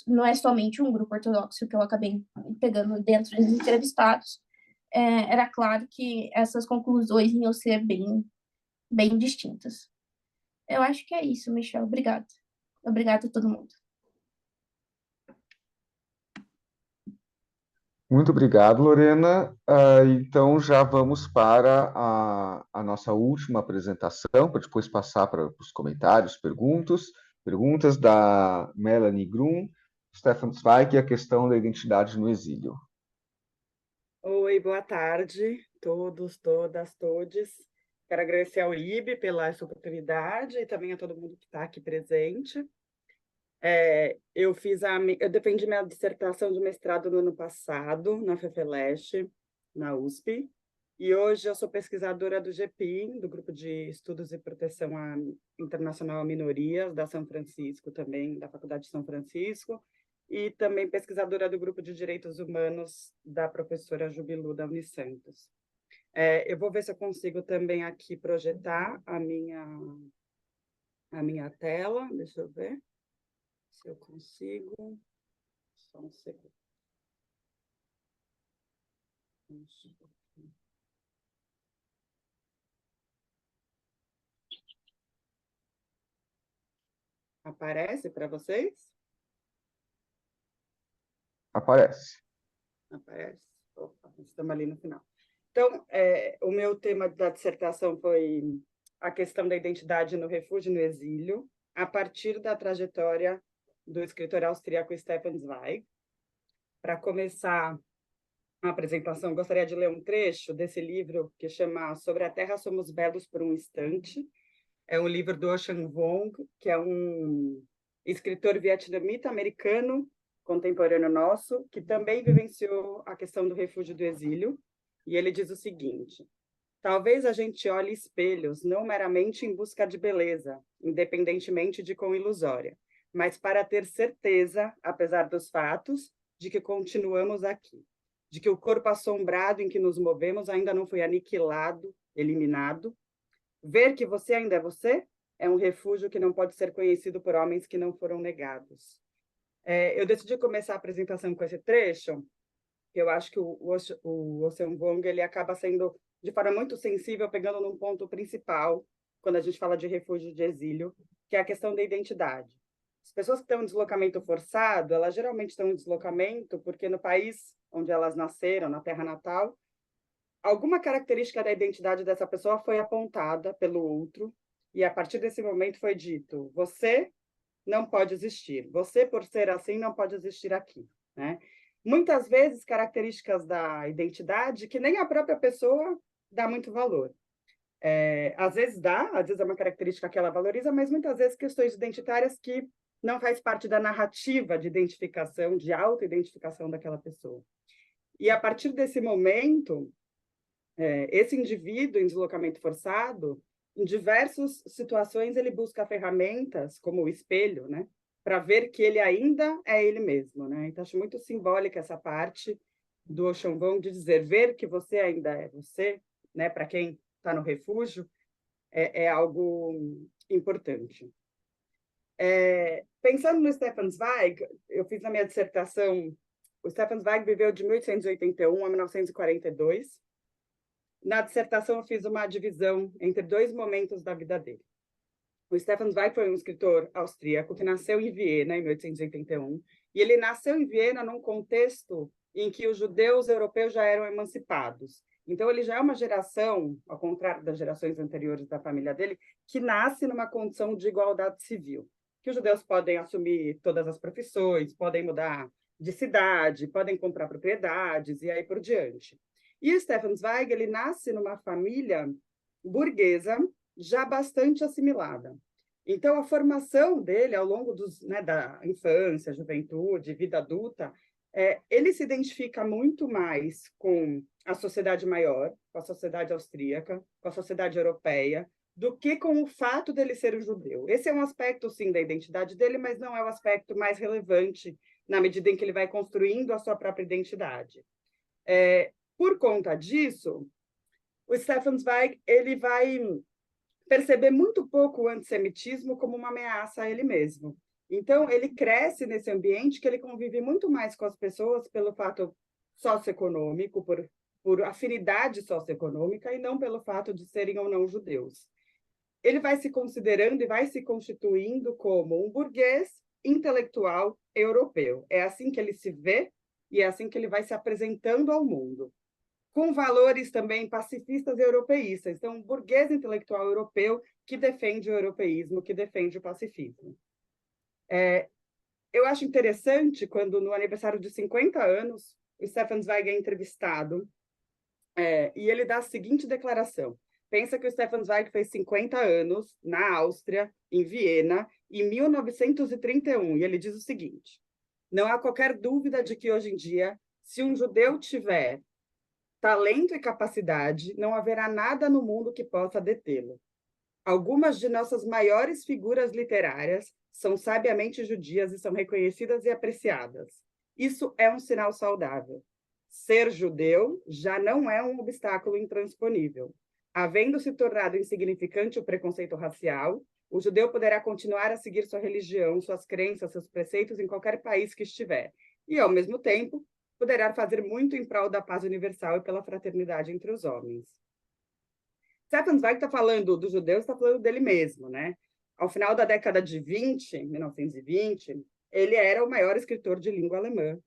não é somente um grupo ortodoxo que eu acabei pegando dentro dos entrevistados, era claro que essas conclusões iam ser bem distintas. Eu acho que é isso, Michel. Obrigada. Obrigada a todo mundo. Muito obrigado, Lorena. Então, já vamos para a nossa última apresentação, para depois passar para os comentários, perguntas da Melanie Grum, Stefan Zweig e a questão da identidade no exílio. Oi, boa tarde, todos, todas, todes. Quero agradecer ao IB pela essa oportunidade e também a todo mundo que está aqui presente. Eu defendi minha dissertação de mestrado no ano passado, na FEFELESH, na USP, e hoje eu sou pesquisadora do GPI, do Grupo de Estudos e Proteção Internacional a Minorias, da São Francisco também, da Faculdade de São Francisco, e também pesquisadora do Grupo de Direitos Humanos da professora Jubilu, da Unisantos. Eu vou ver se eu consigo também aqui projetar a minha tela, deixa eu ver. Se eu consigo, só um segundo. Aparece para vocês? Aparece. Aparece. Opa, estamos ali no final. Então, o meu tema da dissertação foi a questão da identidade no refúgio e no exílio, a partir da trajetória do escritor austríaco Stefan Zweig. Para começar a apresentação, gostaria de ler um trecho desse livro que chama Sobre a Terra Somos Belos por um Instante. É um livro do Ocean Vuong, que é um escritor vietnamita-americano contemporâneo nosso, que também vivenciou a questão do refúgio e do exílio. E ele diz o seguinte: talvez a gente olhe espelhos não meramente em busca de beleza, independentemente de quão ilusória, mas para ter certeza, apesar dos fatos, de que continuamos aqui, de que o corpo assombrado em que nos movemos ainda não foi aniquilado, eliminado. Ver que você ainda é você é um refúgio que não pode ser conhecido por homens que não foram negados. Eu decidi começar a apresentação com esse trecho, que eu acho que o Ocean Vuong ele acaba sendo, de forma muito sensível, pegando num ponto principal, quando a gente fala de refúgio e de exílio, que é a questão da identidade. As pessoas que estão em deslocamento forçado, elas geralmente estão em deslocamento porque no país onde elas nasceram, na terra natal, alguma característica da identidade dessa pessoa foi apontada pelo outro, e a partir desse momento foi dito: você não pode existir, você, por ser assim, não pode existir aqui, né? Muitas vezes, características da identidade que nem a própria pessoa dá muito valor. Às vezes é uma característica que ela valoriza, mas muitas vezes questões identitárias que não faz parte da narrativa de identificação, de autoidentificação daquela pessoa. E a partir desse momento, esse indivíduo em deslocamento forçado, em diversas situações, ele busca ferramentas, como o espelho, né, para ver que ele ainda é ele mesmo, né? Então, acho muito simbólica essa parte do Ocean Vuong de dizer: ver que você ainda é você, né, para quem está no refúgio, é algo importante. Pensando no Stefan Zweig, eu fiz na minha dissertação, o Stefan Zweig viveu de 1881 a 1942. Na dissertação, eu fiz uma divisão entre dois momentos da vida dele. O Stefan Zweig foi um escritor austríaco que nasceu em Viena, em 1881, e ele nasceu em Viena num contexto em que os judeus europeus já eram emancipados. Então, ele já é uma geração, ao contrário das gerações anteriores da família dele, que nasce numa condição de igualdade civil, que os judeus podem assumir todas as profissões, podem mudar de cidade, podem comprar propriedades e aí por diante. E o Stefan Zweig, ele nasce numa família burguesa já bastante assimilada. Então, a formação dele ao longo da infância, juventude, vida adulta, ele se identifica muito mais com a sociedade maior, com a sociedade austríaca, com a sociedade europeia, do que com o fato dele ser um judeu. Esse é um aspecto, sim, da identidade dele, mas não é o aspecto mais relevante na medida em que ele vai construindo a sua própria identidade. Por conta disso, o Stefan Zweig ele vai perceber muito pouco o antissemitismo como uma ameaça a ele mesmo. Então, ele cresce nesse ambiente que ele convive muito mais com as pessoas pelo fato socioeconômico, por afinidade socioeconômica, e não pelo fato de serem ou não judeus. Ele vai se considerando e vai se constituindo como um burguês intelectual europeu. É assim que ele se vê e é assim que ele vai se apresentando ao mundo, com valores também pacifistas e europeístas. Então, um burguês intelectual europeu que defende o europeísmo, que defende o pacifismo. Eu acho interessante quando, no aniversário de 50 anos, o Stefan Zweig é entrevistado e ele dá a seguinte declaração. Pensa que o Stefan Zweig fez 50 anos na Áustria, em Viena, em 1931, e ele diz o seguinte: não há qualquer dúvida de que, hoje em dia, se um judeu tiver talento e capacidade, não haverá nada no mundo que possa detê-lo. Algumas de nossas maiores figuras literárias são sabiamente judias e são reconhecidas e apreciadas. Isso é um sinal saudável. Ser judeu já não é um obstáculo intransponível. Havendo se tornado insignificante o preconceito racial, o judeu poderá continuar a seguir sua religião, suas crenças, seus preceitos em qualquer país que estiver. E, ao mesmo tempo, poderá fazer muito em prol da paz universal e pela fraternidade entre os homens. Stefan Zweig está falando dos judeus, está falando dele mesmo, né? Ao final da década de 1920, ele era o maior escritor de língua alemã,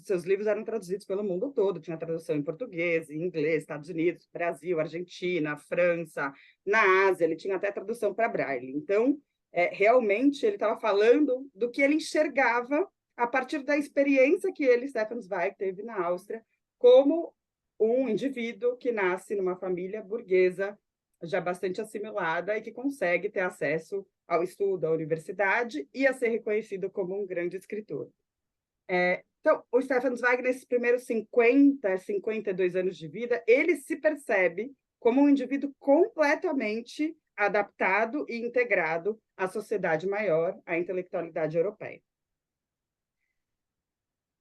seus livros eram traduzidos pelo mundo todo, tinha tradução em português, em inglês, Estados Unidos, Brasil, Argentina, França, na Ásia, ele tinha até tradução para Braille. Então, realmente, ele estava falando do que ele enxergava a partir da experiência que ele, Stefan Zweig, teve na Áustria, como um indivíduo que nasce numa família burguesa já bastante assimilada e que consegue ter acesso ao estudo, à universidade e a ser reconhecido como um grande escritor. Então, o Stefan Zweig, nesses primeiros 52 anos de vida, ele se percebe como um indivíduo completamente adaptado e integrado à sociedade maior, à intelectualidade europeia.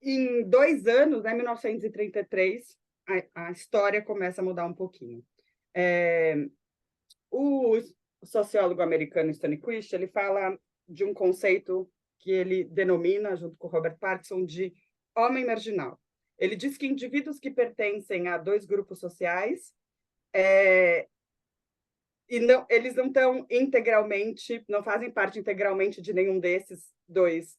Em 2 anos, em 1933, a história começa a mudar um pouquinho. O sociólogo americano Stanley Quist, ele fala de um conceito que ele denomina, junto com Robert Parkinson, de homem marginal. Ele diz que indivíduos que pertencem a 2 grupos sociais eles não estão integralmente, não fazem parte integralmente de nenhum desses 2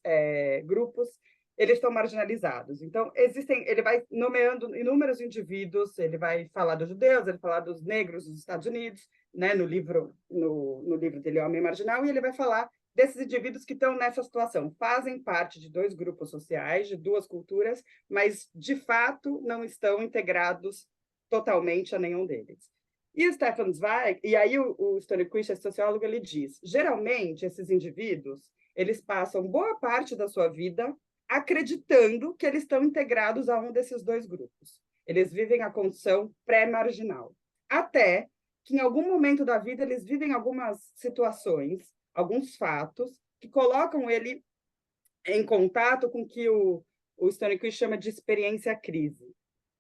grupos, eles estão marginalizados. Então, ele vai nomeando inúmeros indivíduos, ele vai falar dos judeus, ele vai falar dos negros dos Estados Unidos, né, no livro dele, Homem Marginal, e ele vai falar desses indivíduos que estão nessa situação, fazem parte de 2 grupos sociais, de 2 culturas, mas, de fato, não estão integrados totalmente a nenhum deles. E o Stefan Zweig, e aí o Stanley Quist, esse sociólogo, ele diz, geralmente, esses indivíduos, eles passam boa parte da sua vida acreditando que eles estão integrados a um desses 2 grupos. Eles vivem a condição pré-marginal. Até que, em algum momento da vida, eles vivem algumas situações, alguns fatos, que colocam ele em contato com o que o Stanley Quist chama de experiência-crise,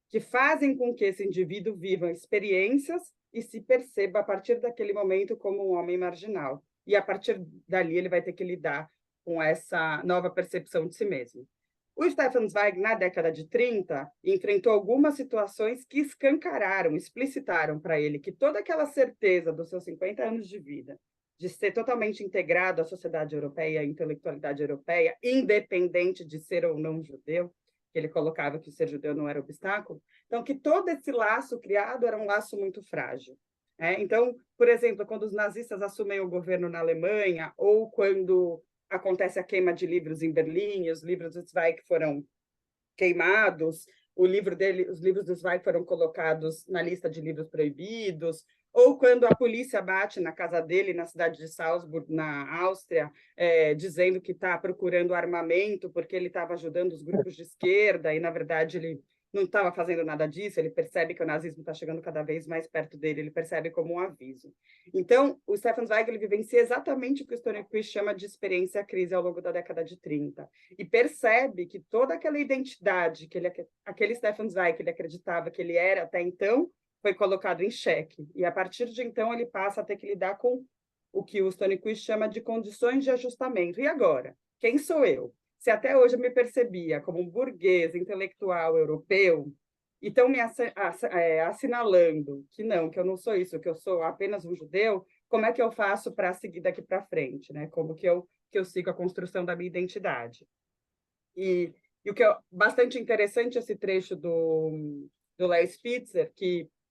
que fazem com que esse indivíduo viva experiências e se perceba, a partir daquele momento, como um homem marginal. E, a partir dali, ele vai ter que lidar com essa nova percepção de si mesmo. O Stefan Zweig, na década de 30, enfrentou algumas situações que escancararam, explicitaram para ele que toda aquela certeza dos seus 50 anos de vida, de ser totalmente integrado à sociedade europeia, à intelectualidade europeia, independente de ser ou não judeu, que ele colocava que ser judeu não era obstáculo, então que todo esse laço criado era um laço muito frágil. Então, por exemplo, quando os nazistas assumem o governo na Alemanha, ou quando acontece a queima de livros em Berlim, os livros do Zweig foram queimados, os livros do Zweig foram colocados na lista de livros proibidos, ou quando a polícia bate na casa dele, na cidade de Salzburg, na Áustria, dizendo que está procurando armamento porque ele estava ajudando os grupos de esquerda, e, na verdade, ele não estava fazendo nada disso, ele percebe que o nazismo está chegando cada vez mais perto dele, ele percebe como um aviso. Então, o Stefan Zweig ele vivencia exatamente o que o Stone Quist chama de experiência crise ao longo da década de 30, e percebe que toda aquela identidade, aquele Stefan Zweig que ele acreditava que ele era até então, foi colocado em xeque, e a partir de então ele passa a ter que lidar com o que o Stone Quist chama de condições de ajustamento. E agora? Quem sou eu? Se até hoje eu me percebia como um burguês intelectual europeu, e estão me assinalando que eu não sou isso, que eu sou apenas um judeu, como é que eu faço para seguir daqui para frente? Né? Como que eu sigo a construção da minha identidade? E o que é bastante interessante esse trecho do Léo Spitzer,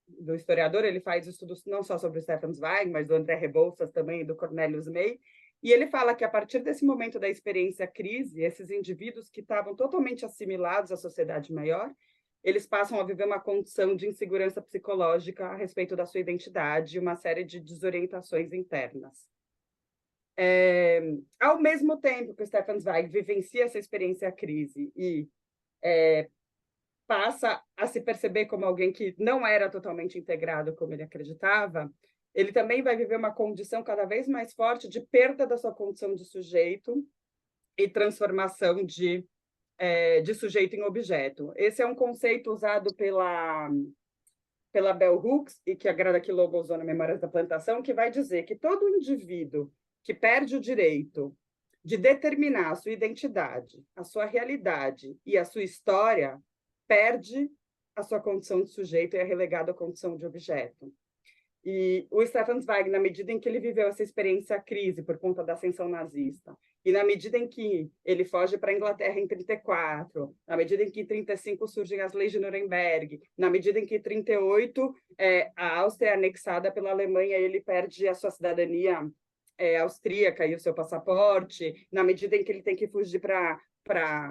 do historiador, ele faz estudos não só sobre o Stefan Zweig, mas do André Rebouças também, do Cornelius May, e ele fala que, a partir desse momento da experiência crise, esses indivíduos que estavam totalmente assimilados à sociedade maior, eles passam a viver uma condição de insegurança psicológica a respeito da sua identidade e uma série de desorientações internas. Ao mesmo tempo que o Stefan Zweig vivencia essa experiência crise e passa a se perceber como alguém que não era totalmente integrado como ele acreditava, ele também vai viver uma condição cada vez mais forte de perda da sua condição de sujeito e transformação de sujeito em objeto. Esse é um conceito usado pela Bell Hooks, e que a Grada Quilombo usou na Memórias da Plantação, que vai dizer que todo indivíduo que perde o direito de determinar a sua identidade, a sua realidade e a sua história, perde a sua condição de sujeito e é relegado à condição de objeto. E o Stefan Zweig, na medida em que ele viveu essa experiência crise por conta da ascensão nazista, e na medida em que ele foge para a Inglaterra em 34, na medida em que em 35 surgem as leis de Nuremberg, na medida em que em 38 a Áustria é anexada pela Alemanha e ele perde a sua cidadania austríaca e o seu passaporte, na medida em que ele tem que fugir para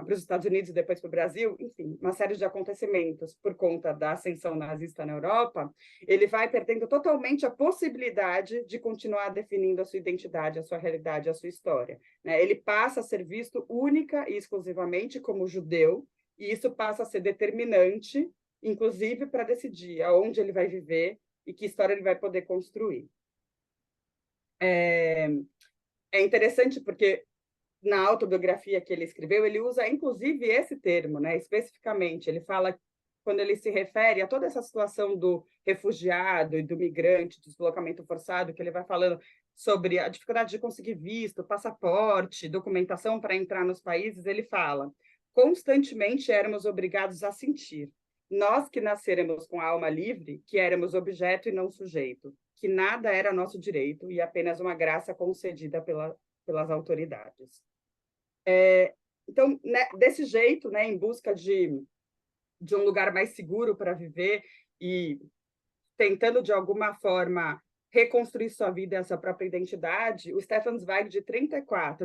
os Estados Unidos e depois para o Brasil, enfim, uma série de acontecimentos por conta da ascensão nazista na Europa, ele vai perdendo totalmente a possibilidade de continuar definindo a sua identidade, a sua realidade, a sua história. Né? Ele passa a ser visto única e exclusivamente como judeu, e isso passa a ser determinante, inclusive para decidir aonde ele vai viver e que história ele vai poder construir. É interessante porque na autobiografia que ele escreveu, ele usa, inclusive, esse termo, né, especificamente. Ele fala, quando ele se refere a toda essa situação do refugiado e do migrante, do deslocamento forçado, que ele vai falando sobre a dificuldade de conseguir visto, passaporte, documentação para entrar nos países, ele fala, constantemente éramos obrigados a sentir, nós que nasceremos com a alma livre, que éramos objeto e não sujeito, que nada era nosso direito e apenas uma graça concedida pelas autoridades. Então, né, desse jeito, né, em busca de um lugar mais seguro para viver e tentando, de alguma forma, reconstruir sua vida e a sua própria identidade, o Stefan Zweig, de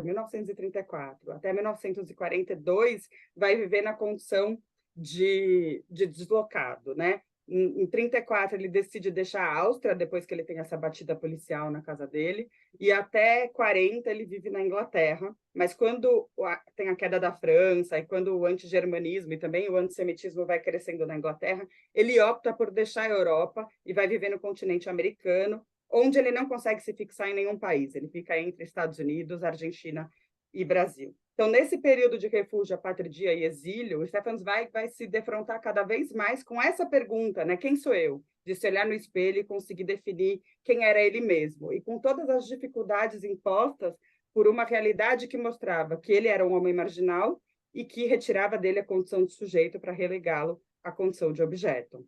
1934 até 1942, vai viver na condição de deslocado, né? Em 34, ele decide deixar a Áustria, depois que ele tem essa batida policial na casa dele, e até 40 ele vive na Inglaterra, mas quando tem a queda da França, e quando o antigermanismo e também o antissemitismo vai crescendo na Inglaterra, ele opta por deixar a Europa e vai viver no continente americano, onde ele não consegue se fixar em nenhum país, ele fica entre Estados Unidos, Argentina e Brasil. Então, nesse período de refúgio, apatria e exílio, o Stefan Zweig vai se defrontar cada vez mais com essa pergunta, né? Quem sou eu? De se olhar no espelho e conseguir definir quem era ele mesmo. E com todas as dificuldades impostas por uma realidade que mostrava que ele era um homem marginal e que retirava dele a condição de sujeito para relegá-lo à condição de objeto.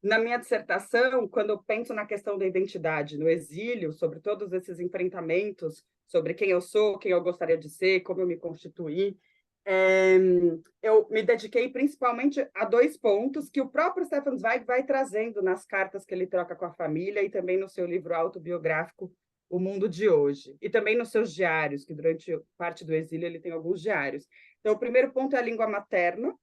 Na minha dissertação, quando eu penso na questão da identidade no exílio, sobre todos esses enfrentamentos, sobre quem eu sou, quem eu gostaria de ser, como eu me constituí, eu me dediquei principalmente a 2 pontos que o próprio Stefan Zweig vai trazendo nas cartas que ele troca com a família e também no seu livro autobiográfico, o mundo de hoje. E também nos seus diários, que durante parte do exílio ele tem alguns diários. Então, o primeiro ponto é a língua materna.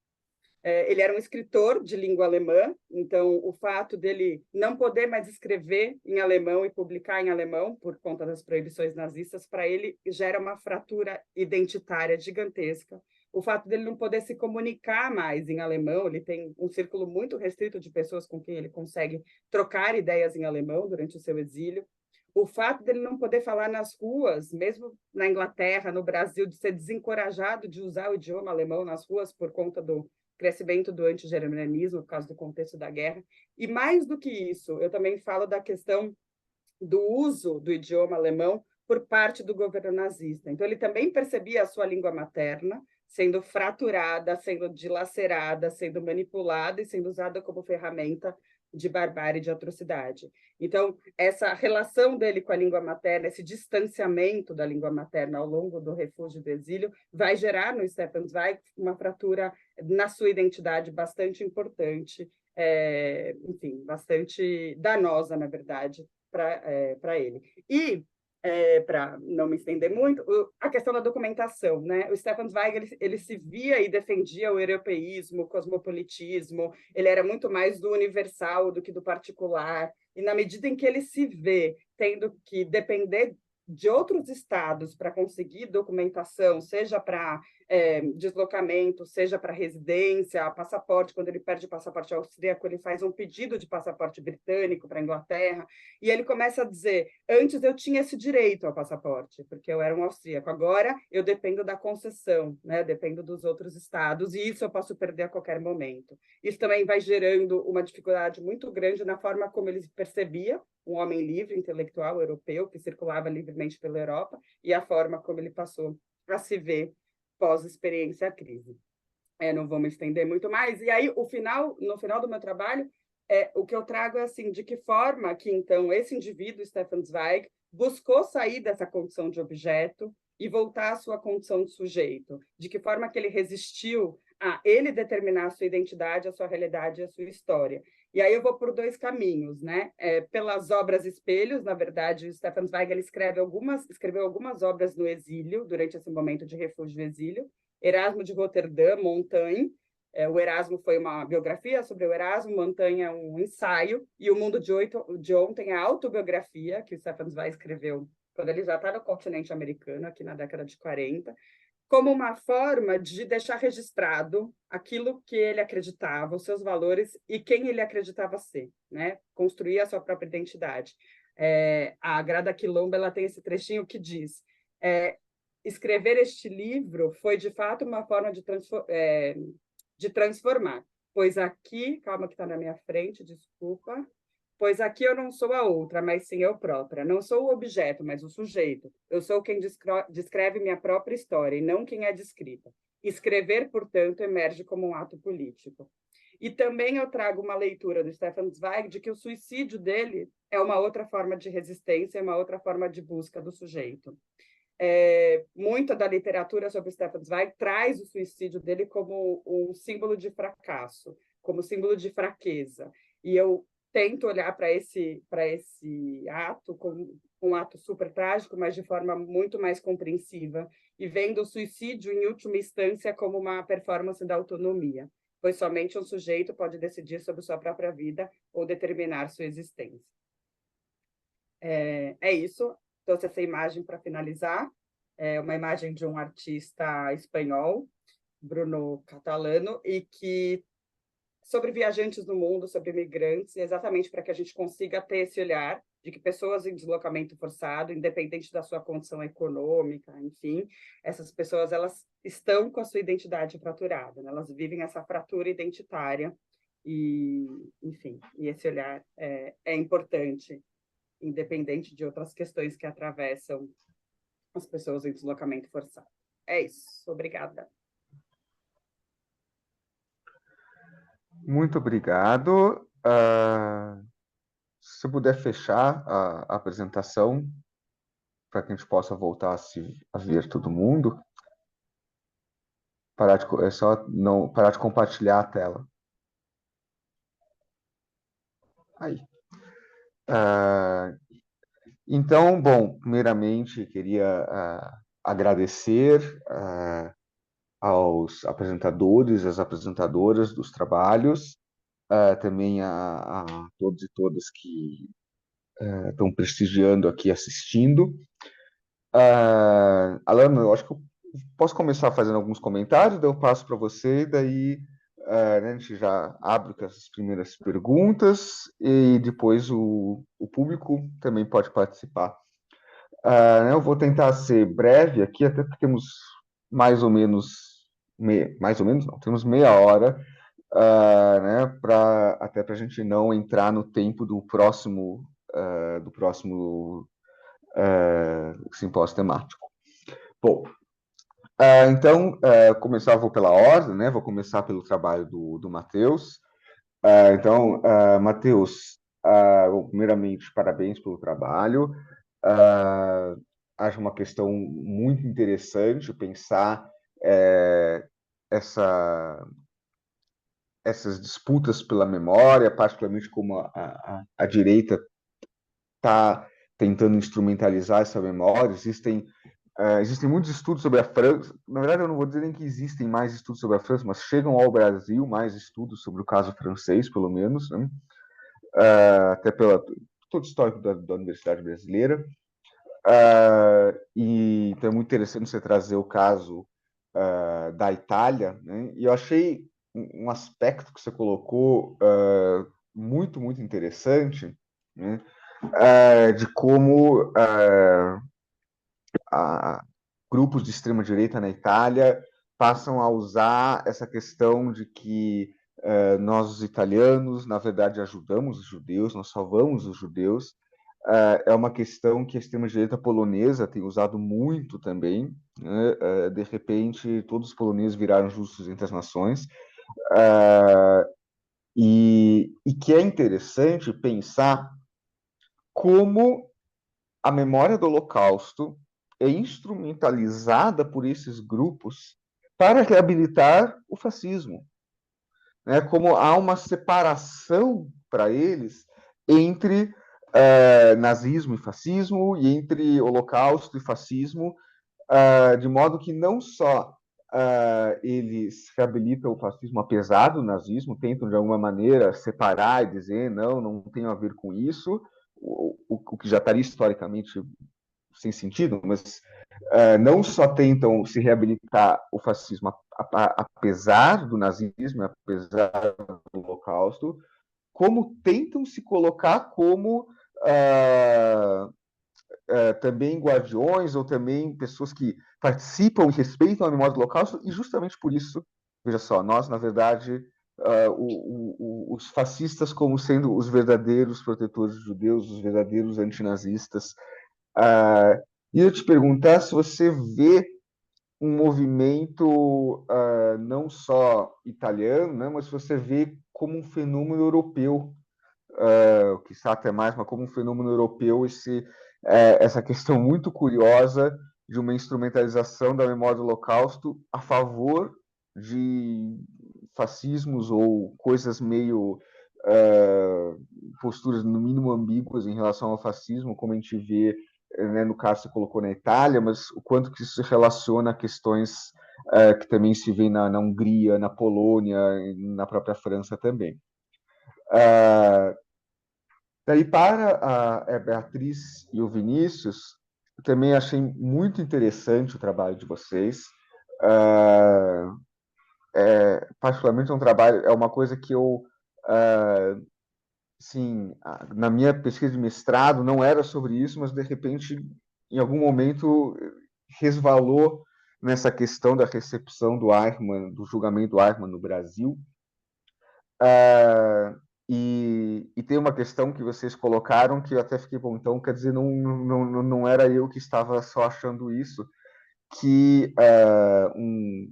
Ele era um escritor de língua alemã, então o fato dele não poder mais escrever em alemão e publicar em alemão por conta das proibições nazistas, para ele gera uma fratura identitária gigantesca. O fato dele não poder se comunicar mais em alemão, ele tem um círculo muito restrito de pessoas com quem ele consegue trocar ideias em alemão durante o seu exílio. O fato dele não poder falar nas ruas, mesmo na Inglaterra, no Brasil, de ser desencorajado de usar o idioma alemão nas ruas por conta do crescimento do antigermanismo, por causa do contexto da guerra. E mais do que isso, eu também falo da questão do uso do idioma alemão por parte do governo nazista. Então, ele também percebia a sua língua materna sendo fraturada, sendo dilacerada, sendo manipulada e sendo usada como ferramenta de barbárie, de atrocidade. Então, essa relação dele com a língua materna, esse distanciamento da língua materna ao longo do refúgio do exílio, vai gerar no Stefan Zweig uma fratura na sua identidade bastante importante, enfim, bastante danosa, na verdade, para ele. E, para não me estender muito, a questão da documentação, né? O Stefan Zweig, ele se via e defendia o europeísmo, o cosmopolitismo, ele era muito mais do universal do que do particular, e na medida em que ele se vê tendo que depender de outros estados para conseguir documentação, seja para deslocamento, seja para residência, passaporte, quando ele perde o passaporte austríaco, ele faz um pedido de passaporte britânico para a Inglaterra, e ele começa a dizer, antes eu tinha esse direito ao passaporte, porque eu era um austríaco, agora eu dependo da concessão, né? Dependo dos outros estados, e isso eu posso perder a qualquer momento. Isso também vai gerando uma dificuldade muito grande na forma como ele percebia um homem livre, intelectual, europeu, que circulava livremente pela Europa, e a forma como ele passou a se ver pós-experiência crise. Não vou me estender muito mais. E aí, no final do meu trabalho, o que eu trago é assim, de que forma que, então, esse indivíduo, Stefan Zweig, buscou sair dessa condição de objeto e voltar à sua condição de sujeito. De que forma que ele resistiu a ele determinar a sua identidade, a sua realidade e a sua história. E aí eu vou por dois caminhos, né? Pelas obras espelhos, na verdade, o Stefan Zweig ele escreveu algumas obras no exílio, durante esse momento de refúgio e exílio. Erasmo de Roterdã, Montaigne. O Erasmo foi uma biografia sobre o Erasmo, Montaigne é um ensaio, e O Mundo de Ontem é a autobiografia que o Stefan Zweig escreveu quando ele já está no continente americano, aqui na década de 40, como uma forma de deixar registrado aquilo que ele acreditava, os seus valores e quem ele acreditava ser, né? Construir a sua própria identidade. A Grada Quilombo ela tem esse trechinho que diz: escrever este livro foi de fato uma forma de transformar, pois aqui, calma que está na minha frente, desculpa. Pois aqui eu não sou a outra, mas sim eu própria. Não sou o objeto, mas o sujeito. Eu sou quem descreve minha própria história, e não quem é descrita. Escrever, portanto, emerge como um ato político. E também eu trago uma leitura do Stefan Zweig de que o suicídio dele é uma outra forma de resistência, é uma outra forma de busca do sujeito. Muita da literatura sobre Stefan Zweig traz o suicídio dele como um símbolo de fracasso, como símbolo de fraqueza. E eu tento olhar para esse ato como um ato super trágico, mas de forma muito mais compreensiva, e vendo o suicídio, em última instância, como uma performance da autonomia, pois somente um sujeito pode decidir sobre sua própria vida ou determinar sua existência. Isso. Trouxe essa imagem para finalizar. É uma imagem de um artista espanhol, Bruno Catalano, e que sobre viajantes no mundo, sobre imigrantes, exatamente para que a gente consiga ter esse olhar de que pessoas em deslocamento forçado, independente da sua condição econômica, enfim, essas pessoas elas estão com a sua identidade fraturada, né? Elas vivem essa fratura identitária e, enfim, e esse olhar é importante, independente de outras questões que atravessam as pessoas em deslocamento forçado. É isso. Obrigada. Muito obrigado. Se puder fechar a apresentação, para que a gente possa voltar a ver todo mundo. É só não parar de compartilhar a tela. Aí. Então, bom, primeiramente queria agradecer aos apresentadores, às apresentadoras dos trabalhos, também a todos e todas que estão prestigiando aqui, assistindo. Alana, eu acho que eu posso começar fazendo alguns comentários, daí eu passo para você, e daí né, a gente já abre com essas primeiras perguntas, e depois o público também pode participar. Né, eu vou tentar ser breve aqui, até porque temos mais ou menos, mais ou menos não, temos meia hora, né, até para a gente não entrar no tempo do próximo simpósio temático. Bom, então, vou pela ordem, né? Vou começar pelo trabalho do Matheus. Então, Matheus, primeiramente, parabéns pelo trabalho. Acho uma questão muito interessante pensar essas disputas pela memória, particularmente como a direita está tentando instrumentalizar essa memória. Existem muitos estudos sobre a França. Na verdade, eu não vou dizer nem que existem mais estudos sobre a França, mas chegam ao Brasil mais estudos sobre o caso francês, pelo menos, né? Até pelo todo o histórico da Universidade Brasileira. E então é muito interessante você trazer o caso da Itália, né? E eu achei um aspecto que você colocou muito, muito interessante, né? De como grupos de extrema-direita na Itália passam a usar essa questão de que nós, os italianos, na verdade, ajudamos os judeus, nós salvamos os judeus. É uma questão que a extrema-direita polonesa tem usado muito também, né? De repente, todos os poloneses viraram justos entre as nações. E que é interessante pensar como a memória do Holocausto é instrumentalizada por esses grupos para reabilitar o fascismo, né? Como há uma separação para eles entre nazismo e fascismo, e entre Holocausto e fascismo, de modo que não só eles reabilitam o fascismo apesar do nazismo, tentam de alguma maneira separar e dizer não tem a ver com isso, o que já estaria historicamente sem sentido, mas não só tentam se reabilitar o fascismo apesar do nazismo, apesar do Holocausto, como tentam se colocar como também guardiões ou também pessoas que participam e respeitam a memória do Holocausto, e justamente por isso, veja só, nós, na verdade, os fascistas como sendo os verdadeiros protetores dos judeus, os verdadeiros antinazistas. E eu te perguntar se você vê um movimento não só italiano, né, mas se você vê como um fenômeno europeu, que está até mais, mas como um fenômeno europeu, essa questão muito curiosa de uma instrumentalização da memória do Holocausto a favor de fascismos ou coisas meio posturas no mínimo ambíguas em relação ao fascismo, como a gente vê, né, no caso você colocou na Itália, mas o quanto que isso se relaciona a questões que também se vê na Hungria, na Polônia, na própria França também. Daí para a Beatriz e o Vinícius, eu também achei muito interessante o trabalho de vocês. Particularmente é uma coisa que eu, sim, na minha pesquisa de mestrado não era sobre isso, mas de repente, em algum momento, resvalou nessa questão da recepção do Eichmann, do julgamento do Eichmann no Brasil. E tem uma questão que vocês colocaram que eu até fiquei, bom, então quer dizer, não era eu que estava só achando isso, que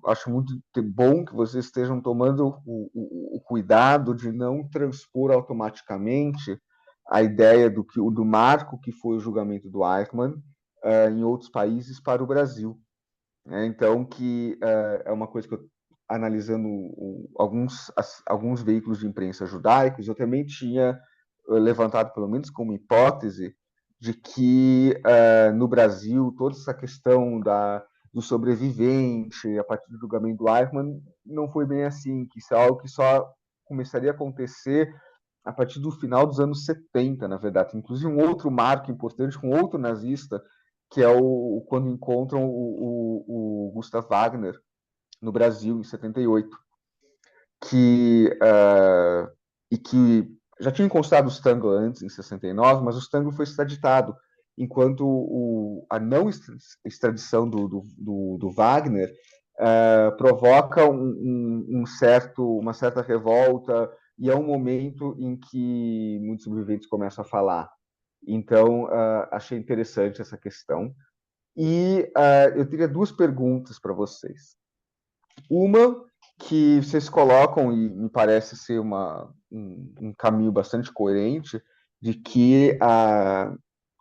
acho muito bom que vocês estejam tomando o cuidado de não transpor automaticamente a ideia do marco que foi o julgamento do Eichmann em outros países para o Brasil. Então, que é uma coisa que eu, analisando alguns veículos de imprensa judaicos, eu também tinha levantado, pelo menos como hipótese, de que no Brasil toda essa questão do sobrevivente, a partir do julgamento do Eichmann, não foi bem assim, que isso é algo que só começaria a acontecer a partir do final dos anos 70, na verdade. Inclusive um outro marco importante com outro nazista, que é quando encontram o Gustav Wagner no Brasil, em 78, e que já tinha encostado o Stangl antes, em 69, mas o Stangl foi extraditado, enquanto a não extradição do Wagner provoca uma certa revolta, e é um momento em que muitos sobreviventes começam a falar. Então, achei interessante essa questão. E eu teria duas perguntas para vocês. Uma que vocês colocam, e me parece ser um caminho bastante coerente, de que a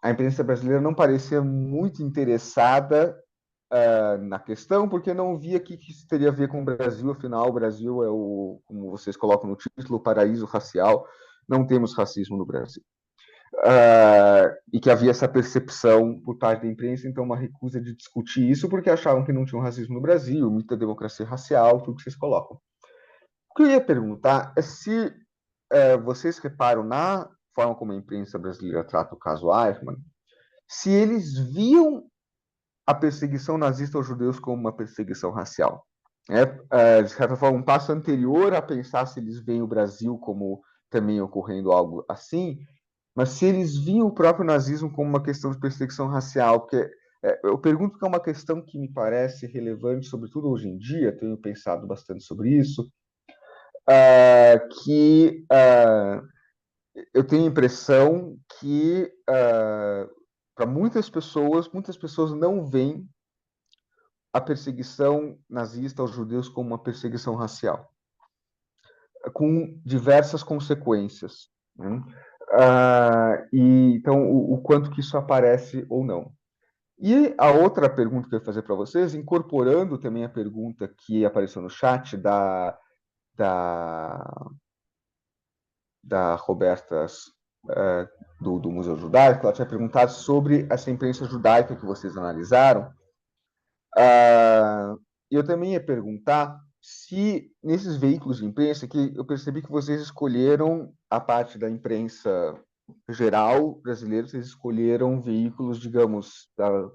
imprensa brasileira não parecia muito interessada na questão, porque não via que isso teria a ver com o Brasil. Afinal, o Brasil é como vocês colocam no título, o paraíso racial. Não temos racismo no Brasil. E que havia essa percepção por parte da imprensa, então uma recusa de discutir isso, porque achavam que não tinha um racismo no Brasil, muita democracia racial, tudo que vocês colocam. O que eu ia perguntar é se vocês reparam na forma como a imprensa brasileira trata o caso Eichmann, se eles viam a perseguição nazista aos judeus como uma perseguição racial. De certa forma, um passo anterior a pensar se eles veem o Brasil como também ocorrendo algo assim, mas se eles viam o próprio nazismo como uma questão de perseguição racial, porque eu pergunto que é uma questão que me parece relevante, sobretudo hoje em dia, tenho pensado bastante sobre isso, que eu tenho a impressão que para muitas pessoas não veem a perseguição nazista aos judeus como uma perseguição racial, com diversas consequências, né? E então o quanto que isso aparece ou não. E a outra pergunta que eu ia fazer para vocês, incorporando também a pergunta que apareceu no chat da Roberta do Museu Judaico, ela tinha perguntado sobre essa imprensa judaica que vocês analisaram. Eu também ia perguntar se nesses veículos de imprensa, que eu percebi que vocês escolheram a parte da imprensa geral brasileira, vocês escolheram veículos, digamos, da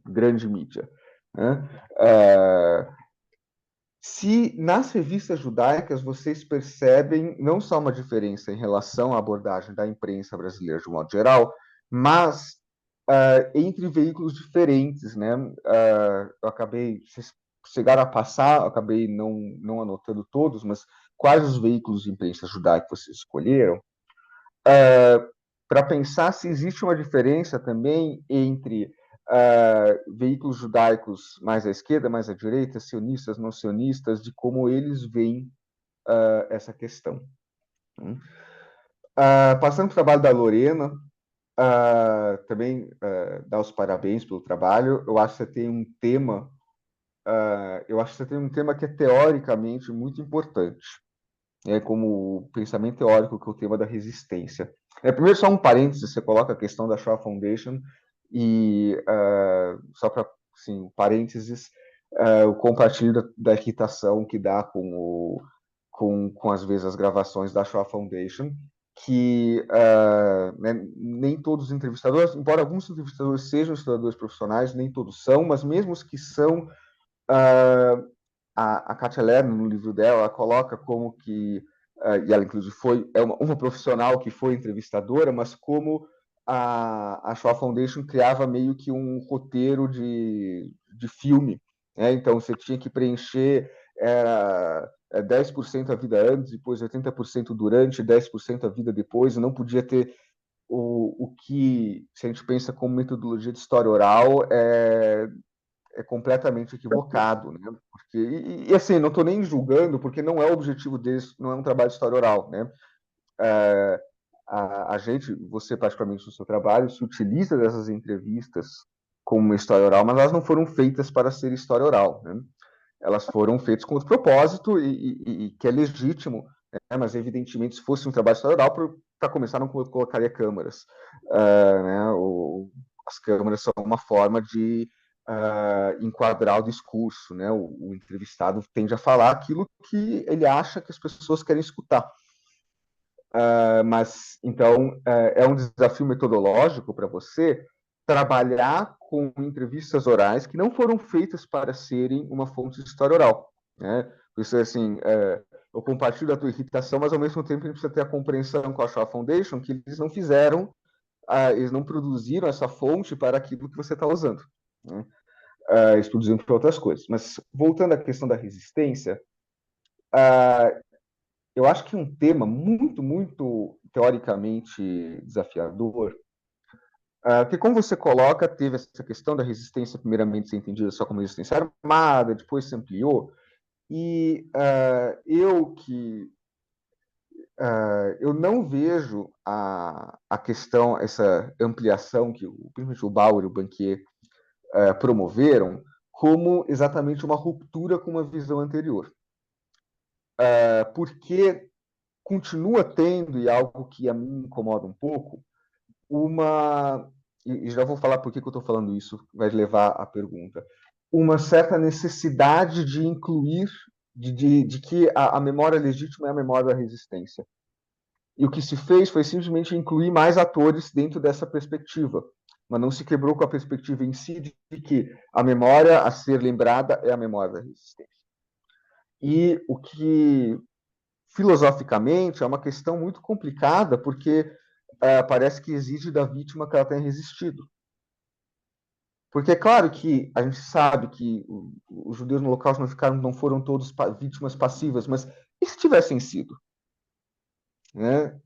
grande mídia, né? Se nas revistas judaicas vocês percebem não só uma diferença em relação à abordagem da imprensa brasileira de um modo geral, mas entre veículos diferentes, né? Vocês chegaram a passar, eu acabei não anotando todos, mas quais os veículos de imprensa judaica vocês escolheram? Para pensar se existe uma diferença também entre veículos judaicos mais à esquerda, mais à direita, sionistas, não sionistas, de como eles veem essa questão. Passando para o trabalho da Lorena, também dar os parabéns pelo trabalho. Eu acho que você tem um tema, que é teoricamente muito importante, como pensamento teórico, que é o tema da resistência. Primeiro, só um parênteses, você coloca a questão da Shoah Foundation, e só para, assim, parênteses, o compartilho da irritação que dá com às vezes, as gravações da Shoah Foundation, que nem todos os entrevistadores, embora alguns entrevistadores sejam historiadores profissionais, nem todos são, mas mesmo os que são, a Katia Lerner, no livro dela, ela coloca como que, e ela inclusive é uma profissional que foi entrevistadora, mas como a Shoah Foundation criava meio que um roteiro de filme, né? Então você tinha que preencher 10% a vida antes, depois 80% durante, 10% a vida depois, e não podia ter o que, se a gente pensa como metodologia de história oral, é completamente equivocado, né? Porque, e assim, não estou nem julgando, porque não é o objetivo deles, não é um trabalho de história oral, né? A gente, você particularmente no seu trabalho, se utiliza dessas entrevistas como uma história oral, mas elas não foram feitas para ser história oral, né? Elas foram feitas com outro propósito, e que é legítimo Mas evidentemente, se fosse um trabalho de história oral, para começar, não colocaria câmaras. Né? As câmaras são uma forma de enquadrar o discurso, né? O entrevistado tende a falar aquilo que ele acha que as pessoas querem escutar. Mas, então, é um desafio metodológico para você trabalhar com entrevistas orais que não foram feitas para serem uma fonte de história oral. Né? Por isso, assim, eu compartilho da tua irritação, mas, ao mesmo tempo, a gente precisa ter a compreensão com a Shaw Foundation que eles não fizeram, eles não produziram essa fonte para aquilo que você está usando. Né? Eles produziram para outras coisas. Mas, voltando à questão da resistência, eu acho que um tema muito, muito teoricamente desafiador, porque como você coloca, teve essa questão da resistência, primeiramente ser entendida só como resistência armada, depois se ampliou, e eu não vejo a questão, essa ampliação que principalmente o Bauer e o Banquier promoveram, como exatamente uma ruptura com uma visão anterior. Porque continua tendo, e algo que a mim me incomoda um pouco, e já vou falar por que eu estou falando isso, vai levar à pergunta, uma certa necessidade de incluir, de que a memória legítima é a memória da resistência. E o que se fez foi simplesmente incluir mais atores dentro dessa perspectiva, mas não se quebrou com a perspectiva em si de que a memória a ser lembrada é a memória da resistência. E o que filosoficamente é uma questão muito complicada, porque parece que exige da vítima que ela tenha resistido. Porque é claro que a gente sabe que os judeus no Holocausto não foram todos vítimas passivas, mas e se tivessem sido? Né?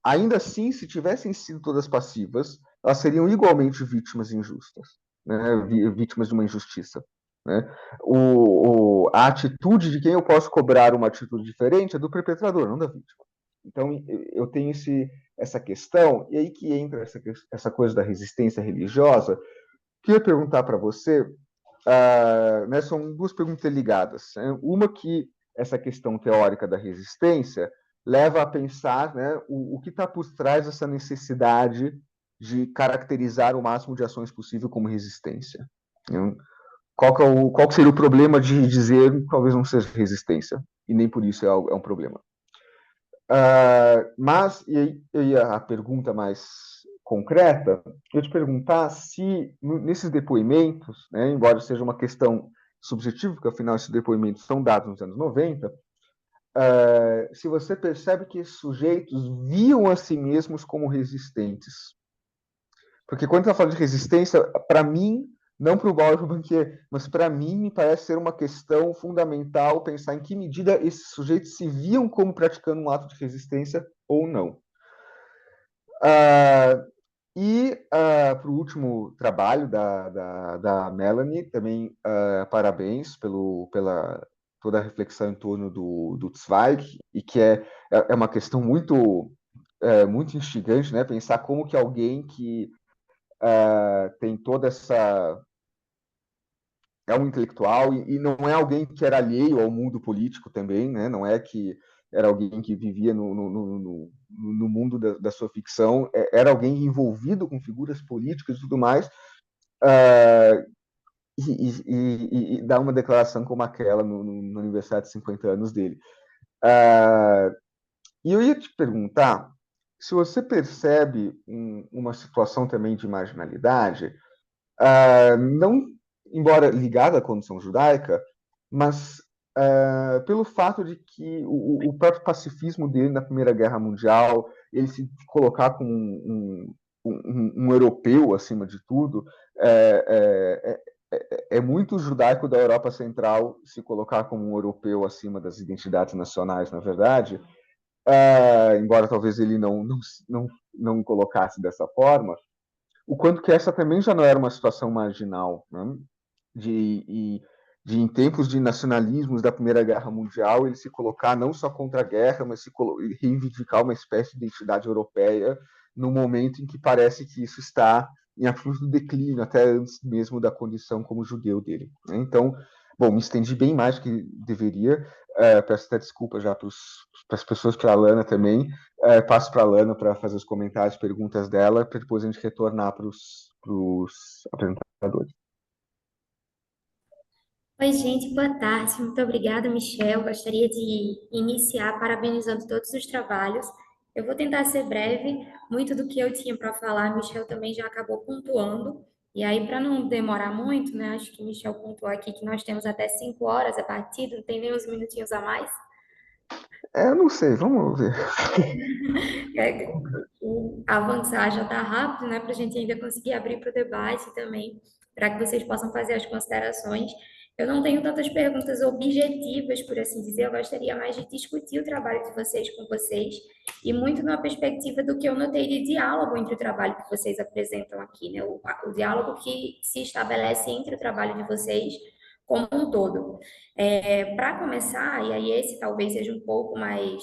Ainda assim, se tivessem sido todas passivas, elas seriam igualmente vítimas injustas, né? Vítimas de uma injustiça. Né? A atitude de quem eu posso cobrar uma atitude diferente é do perpetrador, não da vítima. Então, eu tenho essa questão, e aí que entra essa coisa da resistência religiosa. Queria perguntar para você, né, são duas perguntas ligadas. Né? Uma que essa questão teórica da resistência leva a pensar, né, o que está por trás dessa necessidade de caracterizar o máximo de ações possível como resistência. Né? Qual que seria o problema de dizer que talvez não seja resistência? E nem por isso é um problema. Mas, e aí a pergunta mais concreta, eu te perguntar se nesses depoimentos, né, embora seja uma questão subjetiva, porque afinal esses depoimentos são dados nos anos 90, se você percebe que esses sujeitos viam a si mesmos como resistentes. Porque quando eu falo de resistência, para mim, não para o Bauer e para o Banquier, mas para mim me parece ser uma questão fundamental pensar em que medida esses sujeitos se viam como praticando um ato de resistência ou não. Para o último trabalho da Melanie, também parabéns pela toda a reflexão em torno do Zweig, e que é uma questão muito instigante, né? Pensar como que alguém que tem toda essa... É um intelectual e não é alguém que era alheio ao mundo político também, né? Não é que era alguém que vivia no mundo da sua ficção, era alguém envolvido com figuras políticas e tudo mais, e dá uma declaração como aquela no aniversário de 50 anos dele. E eu ia te perguntar se você percebe uma situação também de marginalidade, não, embora ligada à condição judaica, mas pelo fato de que o próprio pacifismo dele na Primeira Guerra Mundial, ele se colocar como um europeu acima de tudo, é muito judaico da Europa Central se colocar como um europeu acima das identidades nacionais, na verdade, embora talvez ele não colocasse dessa forma, o quanto que essa também já não era uma situação marginal, né? de em tempos de nacionalismos da Primeira Guerra Mundial, ele se colocar não só contra a guerra, mas reivindicar uma espécie de identidade europeia no momento em que parece que isso está em absoluto declínio, até antes mesmo da condição como judeu dele. Né? Então, bom, me estendi bem mais do que deveria. peço até desculpa já para as pessoas, para a Lana também. Passo para a Lana para fazer os comentários, perguntas dela, para depois a gente retornar para os apresentadores. Oi, gente, boa tarde. Muito obrigada, Michel. Gostaria de iniciar parabenizando todos os trabalhos. Eu vou tentar ser breve. Muito do que eu tinha para falar, Michel também já acabou pontuando. E aí, para não demorar muito, né? Acho que Michel pontuou aqui que nós temos até 5 horas a partida, não tem nem uns minutinhos a mais. Não sei, vamos ver. Avançar já está rápido, né? Para a gente ainda conseguir abrir para o debate também, para que vocês possam fazer as considerações. Eu não tenho tantas perguntas objetivas, por assim dizer, eu gostaria mais de discutir o trabalho de vocês com vocês, e muito na perspectiva do que eu notei de diálogo entre o trabalho que vocês apresentam aqui, né? O diálogo que se estabelece entre o trabalho de vocês como um todo. Para começar, e aí esse talvez seja um pouco mais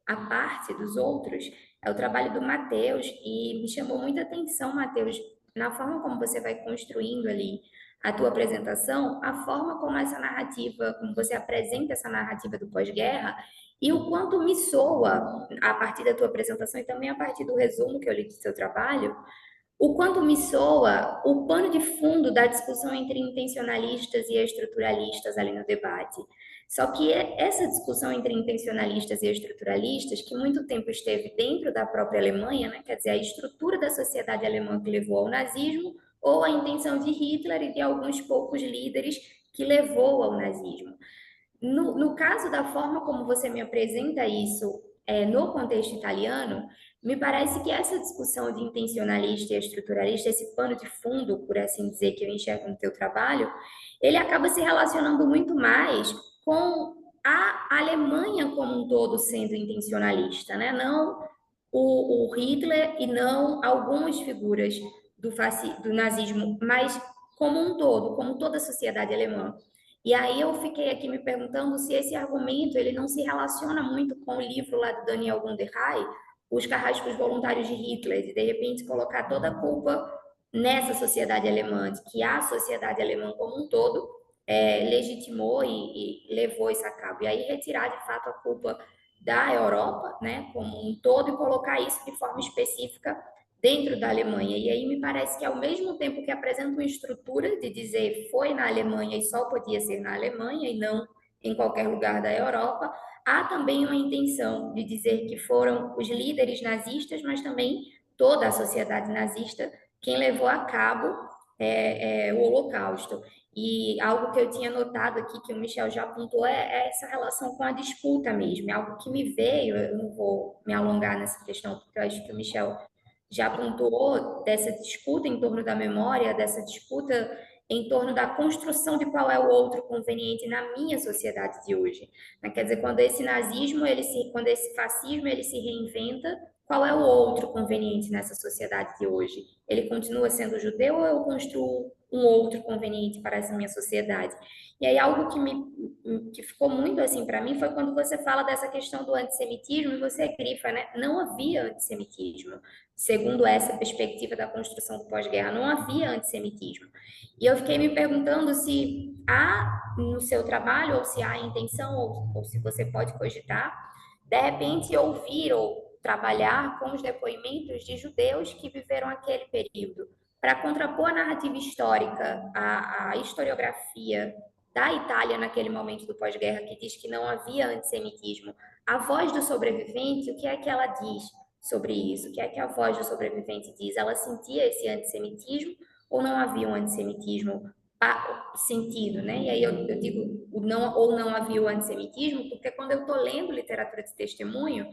a parte dos outros, é o trabalho do Matheus, e me chamou muita atenção, Matheus, na forma como você vai construindo ali a tua apresentação, a forma como essa narrativa, como você apresenta essa narrativa do pós-guerra, e o quanto me soa, a partir da tua apresentação e também a partir do resumo que eu li do seu trabalho, o quanto me soa o pano de fundo da discussão entre intencionalistas e estruturalistas ali no debate. Só que essa discussão entre intencionalistas e estruturalistas, que muito tempo esteve dentro da própria Alemanha, né? Quer dizer, a estrutura da sociedade alemã que levou ao nazismo, ou a intenção de Hitler e de alguns poucos líderes que levou ao nazismo. No caso da forma como você me apresenta isso no contexto italiano, me parece que essa discussão de intencionalista e estruturalista, esse pano de fundo, por assim dizer, que eu enxergo no teu trabalho, ele acaba se relacionando muito mais com a Alemanha como um todo sendo intencionalista, né? Não o Hitler e não algumas figuras do nazismo, mas como um todo, como toda a sociedade alemã. E aí eu fiquei aqui me perguntando se esse argumento ele não se relaciona muito com o livro lá do Daniel Gunderhey, Os Carrascos Voluntários de Hitler, e de repente colocar toda a culpa nessa sociedade alemã, de que a sociedade alemã como um todo legitimou e levou isso a cabo. E aí retirar de fato a culpa da Europa, né, como um todo, e colocar isso de forma específica dentro da Alemanha. E aí me parece que ao mesmo tempo que apresenta uma estrutura de dizer foi na Alemanha e só podia ser na Alemanha e não em qualquer lugar da Europa, há também uma intenção de dizer que foram os líderes nazistas, mas também toda a sociedade nazista quem levou a cabo o Holocausto. E algo que eu tinha notado aqui, que o Michel já apontou, é essa relação com a disputa mesmo. É algo que me veio, eu não vou me alongar nessa questão, porque eu acho que o Michel já pontuou dessa disputa em torno da memória, dessa disputa em torno da construção de qual é o outro conveniente na minha sociedade de hoje. Quer dizer, quando esse nazismo, quando esse fascismo, ele se reinventa, qual é o outro conveniente nessa sociedade de hoje? Ele continua sendo judeu ou eu construo um outro conveniente para essa minha sociedade? E aí algo que ficou muito assim para mim foi quando você fala dessa questão do antissemitismo e você grifa, né? Não havia antissemitismo. Segundo essa perspectiva da construção do pós-guerra, não havia antissemitismo. E eu fiquei me perguntando se há no seu trabalho, ou se há intenção, ou se você pode cogitar, de repente ouvir ou trabalhar com os depoimentos de judeus que viveram aquele período, para contrapor a narrativa histórica, a historiografia da Itália naquele momento do pós-guerra, que diz que não havia antissemitismo. A voz do sobrevivente, o que é que ela diz sobre isso? O que é que a voz do sobrevivente diz? Ela sentia esse antissemitismo ou não havia um antissemitismo sentido, né? E aí eu digo não havia o antissemitismo, porque quando eu estou lendo literatura de testemunho,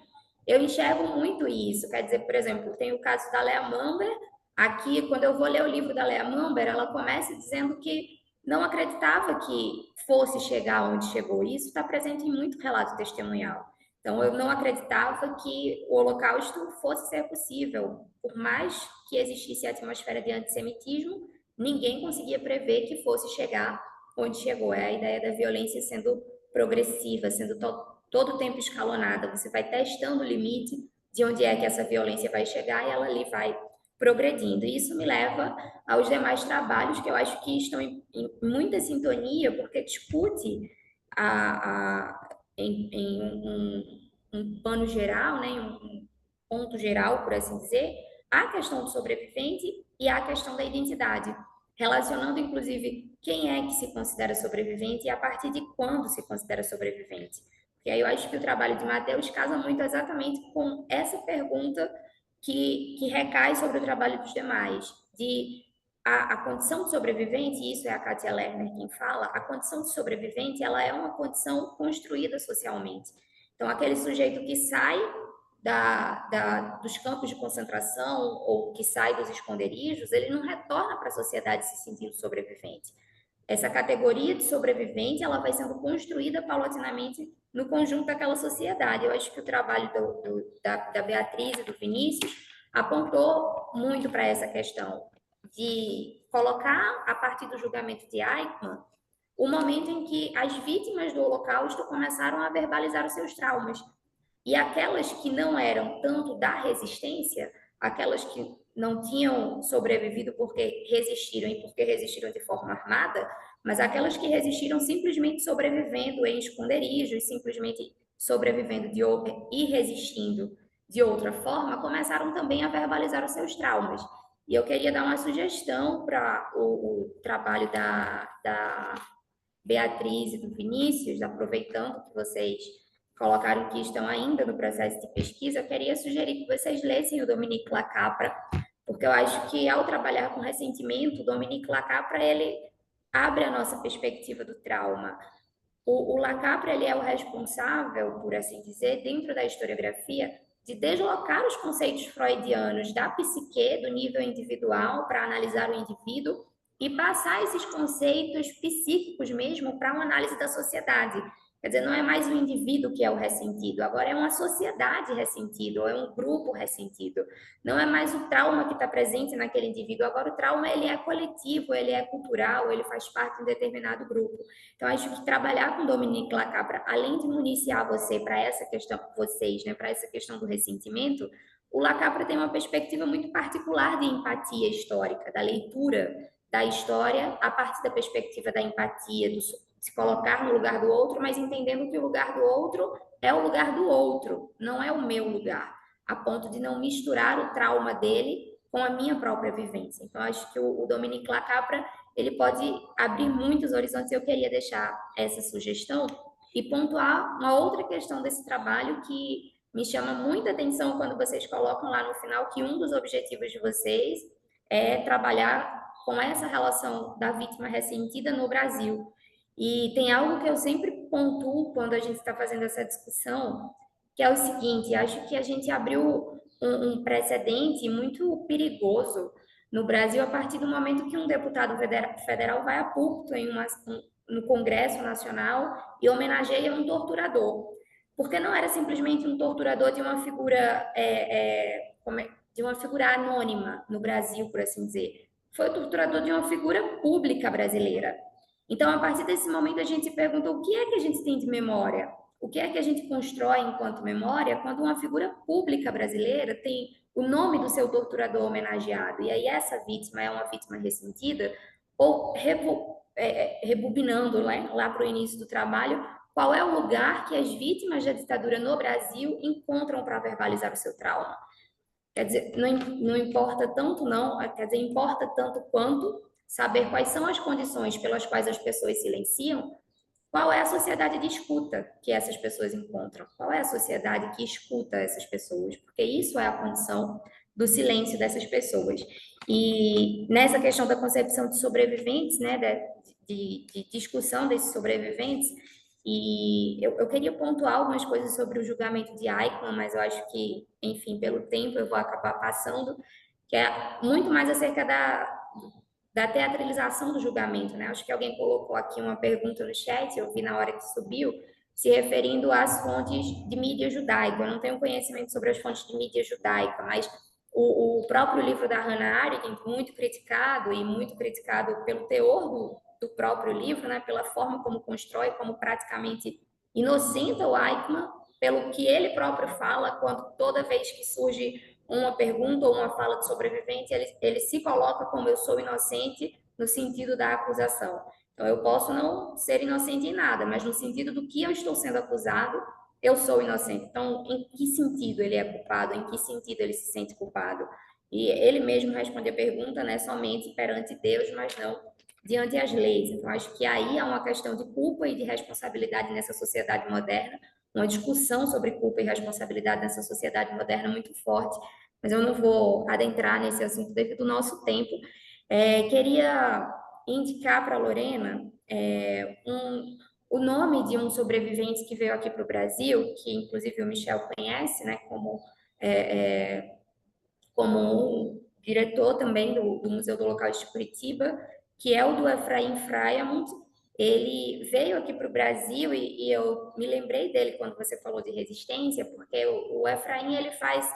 eu enxergo muito isso. Quer dizer, por exemplo, tem o caso da Lea Mamber. Aqui, quando eu vou ler o livro da Lea Mamber, ela começa dizendo que não acreditava que fosse chegar onde chegou. Isso está presente em muito relato testemunhal. Então, eu não acreditava que o Holocausto fosse ser possível. Por mais que existisse a atmosfera de antissemitismo, ninguém conseguia prever que fosse chegar onde chegou. É a ideia da violência sendo progressiva, sendo todo o tempo escalonada. Você vai testando o limite de onde é que essa violência vai chegar e ela ali vai progredindo. E isso me leva aos demais trabalhos que eu acho que estão em muita sintonia, porque discute em um pano geral, né, em um ponto geral, por assim dizer, a questão do sobrevivente e a questão da identidade, relacionando inclusive quem é que se considera sobrevivente e a partir de quando se considera sobrevivente. E aí eu acho que o trabalho de Matheus casa muito exatamente com essa pergunta que recai sobre o trabalho dos demais, de a condição de sobrevivente, e isso é a Katia Lerner quem fala, a condição de sobrevivente, ela é uma condição construída socialmente. Então, aquele sujeito que sai dos campos de concentração ou que sai dos esconderijos, ele não retorna para a sociedade se sentindo sobrevivente. Essa categoria de sobrevivente, ela vai sendo construída paulatinamente no conjunto daquela sociedade. Eu acho que o trabalho da Beatriz e do Vinícius apontou muito para essa questão de colocar, a partir do julgamento de Eichmann, o momento em que as vítimas do Holocausto começaram a verbalizar os seus traumas. E aquelas que não eram tanto da resistência, aquelas que não tinham sobrevivido porque resistiram e porque resistiram de forma armada, mas aquelas que resistiram simplesmente sobrevivendo em esconderijos, simplesmente sobrevivendo e resistindo de outra forma, começaram também a verbalizar os seus traumas. E eu queria dar uma sugestão para o trabalho da Beatriz e do Vinícius, aproveitando que vocês colocaram que estão ainda no processo de pesquisa, eu queria sugerir que vocês lessem o Dominique Lacapra, porque eu acho que ao trabalhar com ressentimento, o Dominique Lacapra, ele abre a nossa perspectiva do trauma. O Lacapra, ele é o responsável, por assim dizer, dentro da historiografia, de deslocar os conceitos freudianos da psique, do nível individual, para analisar o indivíduo, e passar esses conceitos psíquicos mesmo para uma análise da sociedade. Quer dizer, não é mais o indivíduo que é o ressentido, agora é uma sociedade ressentida, ou é um grupo ressentido. Não é mais o trauma que está presente naquele indivíduo, agora o trauma ele é coletivo, ele é cultural, ele faz parte de um determinado grupo. Então, acho que trabalhar com Dominique Lacapra, além de municiar você para essa questão, vocês, né, para essa questão do ressentimento, o Lacapra tem uma perspectiva muito particular de empatia histórica, da leitura da história a partir da perspectiva da empatia, do se colocar no lugar do outro, mas entendendo que o lugar do outro é o lugar do outro, não é o meu lugar, a ponto de não misturar o trauma dele com a minha própria vivência. Então, acho que o Dominique Lacapra, ele pode abrir muitos horizontes. Eu queria deixar essa sugestão e pontuar uma outra questão desse trabalho que me chama muita atenção quando vocês colocam lá no final que um dos objetivos de vocês é trabalhar com essa relação da vítima ressentida no Brasil. E tem algo que eu sempre pontuo quando a gente está fazendo essa discussão, que é o seguinte: acho que a gente abriu um precedente muito perigoso no Brasil a partir do momento que um deputado federal vai a púlpito no Congresso Nacional e homenageia um torturador. Porque não era simplesmente um torturador de uma figura, de uma figura anônima no Brasil, por assim dizer. Foi o torturador de uma figura pública brasileira. Então, a partir desse momento, a gente se pergunta o que é que a gente tem de memória? O que é que a gente constrói enquanto memória quando uma figura pública brasileira tem o nome do seu torturador homenageado? E aí essa vítima é uma vítima ressentida? Ou, rebobinando, né, lá para o início do trabalho, qual é o lugar que as vítimas da ditadura no Brasil encontram para verbalizar o seu trauma? Quer dizer, não importa tanto não, quer dizer, importa tanto quanto saber quais são as condições pelas quais as pessoas silenciam, qual é a sociedade de escuta que essas pessoas encontram, qual é a sociedade que escuta essas pessoas, porque isso é a condição do silêncio dessas pessoas. E nessa questão da concepção de sobreviventes, né, de discussão desses sobreviventes, e eu queria pontuar algumas coisas sobre o julgamento de Eichmann, mas eu acho que, enfim, pelo tempo eu vou acabar passando, que é muito mais acerca da teatralização do julgamento, né? Acho que alguém colocou aqui uma pergunta no chat, eu vi na hora que subiu, se referindo às fontes de mídia judaica. Eu não tenho conhecimento sobre as fontes de mídia judaica, mas o próprio livro da Hannah Arendt, muito criticado pelo teor do próprio livro, né? Pela forma como constrói, como praticamente inocenta o Eichmann, pelo que ele próprio fala, quando toda vez que surge uma pergunta ou uma fala de sobrevivente, ele se coloca como eu sou inocente no sentido da acusação. Então, eu posso não ser inocente em nada, mas no sentido do que eu estou sendo acusado, eu sou inocente. Então, em que sentido ele é culpado? Em que sentido ele se sente culpado? E ele mesmo responde a pergunta, né, somente perante Deus, mas não diante as leis. Então, acho que aí há uma questão de culpa e de responsabilidade nessa sociedade moderna, uma discussão sobre culpa e responsabilidade nessa sociedade moderna muito forte, mas eu não vou adentrar nesse assunto devido ao nosso tempo. Queria indicar para a Lorena o nome de um sobrevivente que veio aqui para o Brasil, que inclusive o Michel conhece, né, como um diretor também do Museu do Holocausto de Curitiba, que é o do Efraim Freyamund. Ele veio aqui para o Brasil e eu me lembrei dele quando você falou de resistência, porque o Efraim, ele faz,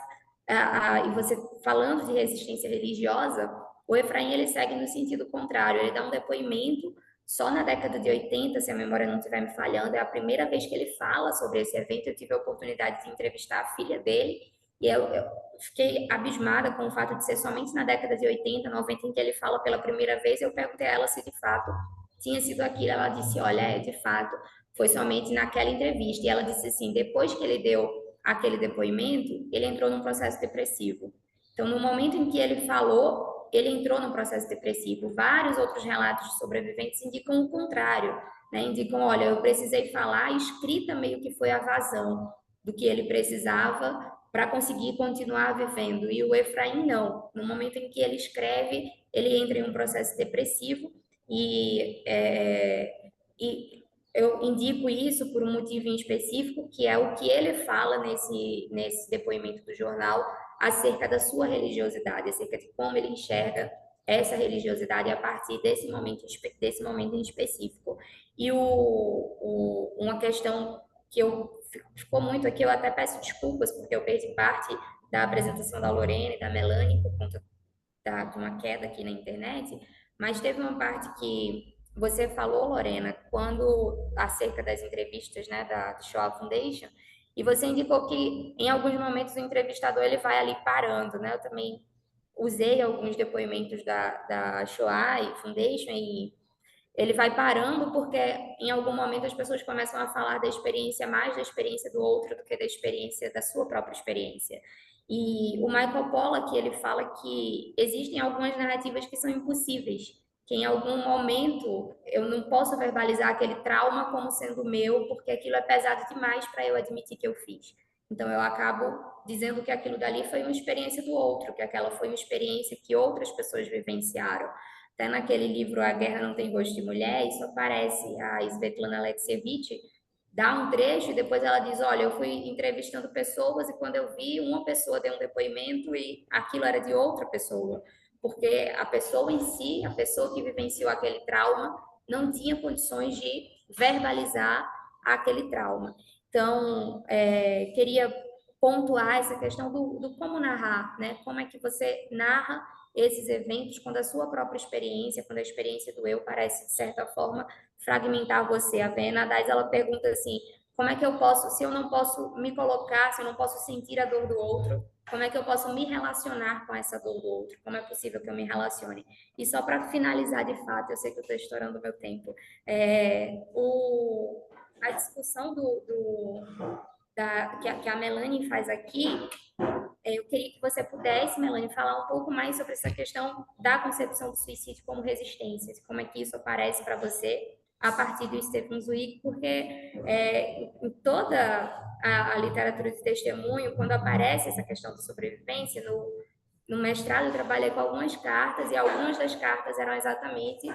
e você falando de resistência religiosa, o Efraim, ele segue no sentido contrário, ele dá um depoimento só na década de 80, se a memória não estiver me falhando, é a primeira vez que ele fala sobre esse evento. Eu tive a oportunidade de entrevistar a filha dele, e eu fiquei abismada com o fato de ser somente na década de 80, 90 em que ele fala pela primeira vez. Eu perguntei a ela se de fato tinha sido aquilo. Ela disse, olha, de fato, foi somente naquela entrevista. E ela disse assim, depois que ele deu aquele depoimento, ele entrou num processo depressivo. Então, no momento em que ele falou, ele entrou num processo depressivo. Vários outros relatos de sobreviventes indicam o contrário, né? Indicam, olha, eu precisei falar, a escrita meio que foi a vazão do que ele precisava para conseguir continuar vivendo. E o Efraim não. No momento em que ele escreve, ele entra em um processo depressivo e eu indico isso por um motivo em específico, que é o que ele fala nesse depoimento do jornal acerca da sua religiosidade, acerca de como ele enxerga essa religiosidade a partir desse momento em específico. E uma questão que ficou muito aqui, eu até peço desculpas, porque eu perdi parte da apresentação da Lorena e da Melanie por conta de uma queda aqui na internet, mas teve uma parte que você falou, Lorena, quando acerca das entrevistas, né, da Shoah Foundation, e você indicou que em alguns momentos o entrevistador ele vai ali parando, né? Eu também usei alguns depoimentos da Shoah Foundation e ele vai parando porque em algum momento as pessoas começam a falar da experiência, mais da experiência do outro do que da experiência da sua própria experiência. E o Michael Pollack, ele fala que existem algumas narrativas que são impossíveis, que em algum momento eu não posso verbalizar aquele trauma como sendo meu, porque aquilo é pesado demais para eu admitir que eu fiz. Então eu acabo dizendo que aquilo dali foi uma experiência do outro, que aquela foi uma experiência que outras pessoas vivenciaram. Até naquele livro A Guerra Não Tem Rosto de Mulher, isso aparece, a Svetlana Alexievich dá um trecho e depois ela diz, olha, eu fui entrevistando pessoas e quando eu vi, uma pessoa deu um depoimento e aquilo era de outra pessoa, porque a pessoa em si, a pessoa que vivenciou aquele trauma, não tinha condições de verbalizar aquele trauma. Então, queria pontuar essa questão do como narrar, né? Como é que você narra esses eventos quando a sua própria experiência, quando a experiência do eu parece, de certa forma, fragmentar você. A Vena Dais, ela pergunta assim, como é que eu posso, se eu não posso me colocar, se eu não posso sentir a dor do outro, como é que eu posso me relacionar com essa dor do outro? Como é possível que eu me relacione? E só para finalizar de fato, eu sei que eu estou estourando o meu tempo, a discussão que a Melanie faz aqui, eu queria que você pudesse, Melanie, falar um pouco mais sobre essa questão da concepção do suicídio como resistência, como é que isso aparece para você a partir do Stefan Zweig, porque em toda a literatura de testemunho, quando aparece essa questão da sobrevivência, no mestrado eu trabalhei com algumas cartas, e algumas das cartas eram exatamente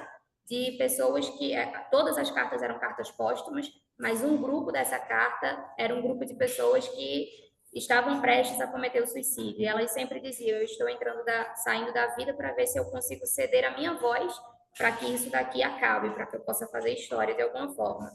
de pessoas que... todas as cartas eram cartas póstumas, mas um grupo dessa carta era um grupo de pessoas que estavam prestes a cometer o suicídio. E elas sempre diziam, eu estou saindo da vida para ver se eu consigo ceder a minha voz para que isso daqui acabe, para que eu possa fazer história de alguma forma.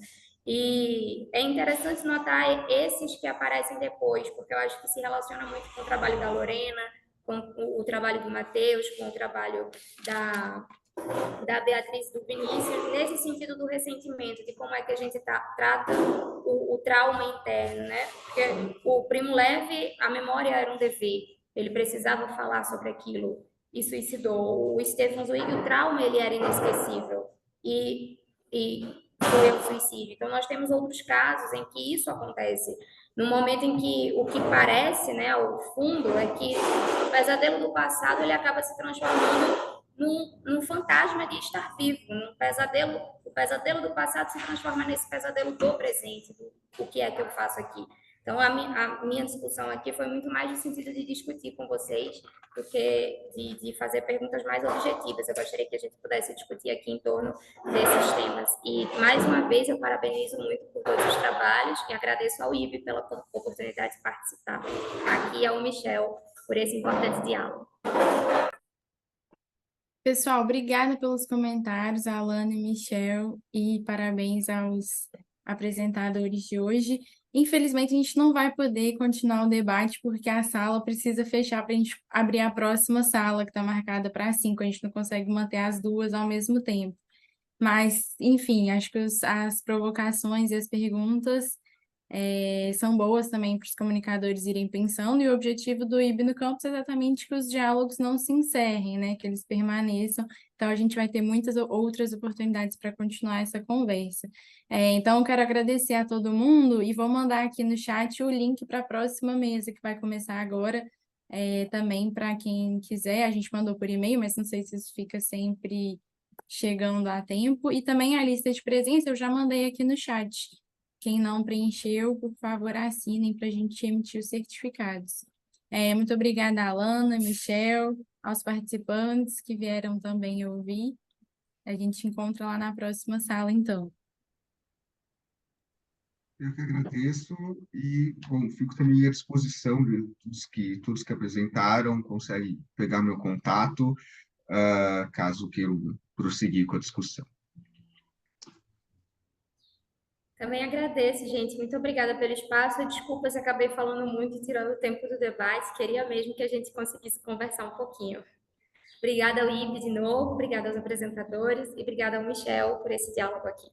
E é interessante notar esses que aparecem depois, porque eu acho que se relaciona muito com o trabalho da Lorena, com o trabalho do Matheus, com o trabalho da Beatriz, do Vinícius, nesse sentido do ressentimento, de como é que a gente trata o trauma interno, né? Porque o Primo Levi, a memória era um dever, ele precisava falar sobre aquilo e suicidou. O Stefan Zweig, o trauma, ele era inesquecível. E e foi ao suicídio. Então, nós temos outros casos em que isso acontece. No momento em que o que parece, né, ao fundo, é que o pesadelo do passado ele acaba se transformando num fantasma de estar vivo, num pesadelo. O pesadelo do passado se transforma nesse pesadelo do presente, o que é que eu faço aqui. Então, a minha discussão aqui foi muito mais no sentido de discutir com vocês do que de fazer perguntas mais objetivas. Eu gostaria que a gente pudesse discutir aqui em torno desses temas. E, mais uma vez, eu parabenizo muito por todos os trabalhos e agradeço ao IB pela oportunidade de participar. Aqui ao Michel por esse importante diálogo. Pessoal, obrigada pelos comentários, Alana e Michel, e parabéns aos apresentadores de hoje. Infelizmente, a gente não vai poder continuar o debate, porque a sala precisa fechar para a gente abrir a próxima sala, que está marcada para 5. A gente não consegue manter as duas ao mesmo tempo. Mas, enfim, acho que as provocações e as perguntas são boas também para os comunicadores irem pensando, e o objetivo do IB no Campus é exatamente que os diálogos não se encerrem, né? Que eles permaneçam. Então, a gente vai ter muitas outras oportunidades para continuar essa conversa. Então, eu quero agradecer a todo mundo e vou mandar aqui no chat o link para a próxima mesa, que vai começar agora, também para quem quiser. A gente mandou por e-mail, mas não sei se isso fica sempre chegando a tempo. E também a lista de presença eu já mandei aqui no chat. Quem não preencheu, por favor, assinem para a gente emitir os certificados. Muito obrigada, Alana, Michel, aos participantes que vieram também ouvir. A gente se encontra lá na próxima sala, então. Eu que agradeço e, bom, fico também à disposição de todos que apresentaram, conseguem pegar meu contato, caso queiram prosseguir com a discussão. Também agradeço, gente. Muito obrigada pelo espaço. Desculpa se acabei falando muito e tirando o tempo do debate. Queria mesmo que a gente conseguisse conversar um pouquinho. Obrigada ao IB de novo, obrigada aos apresentadores e obrigada ao Michel por esse diálogo aqui.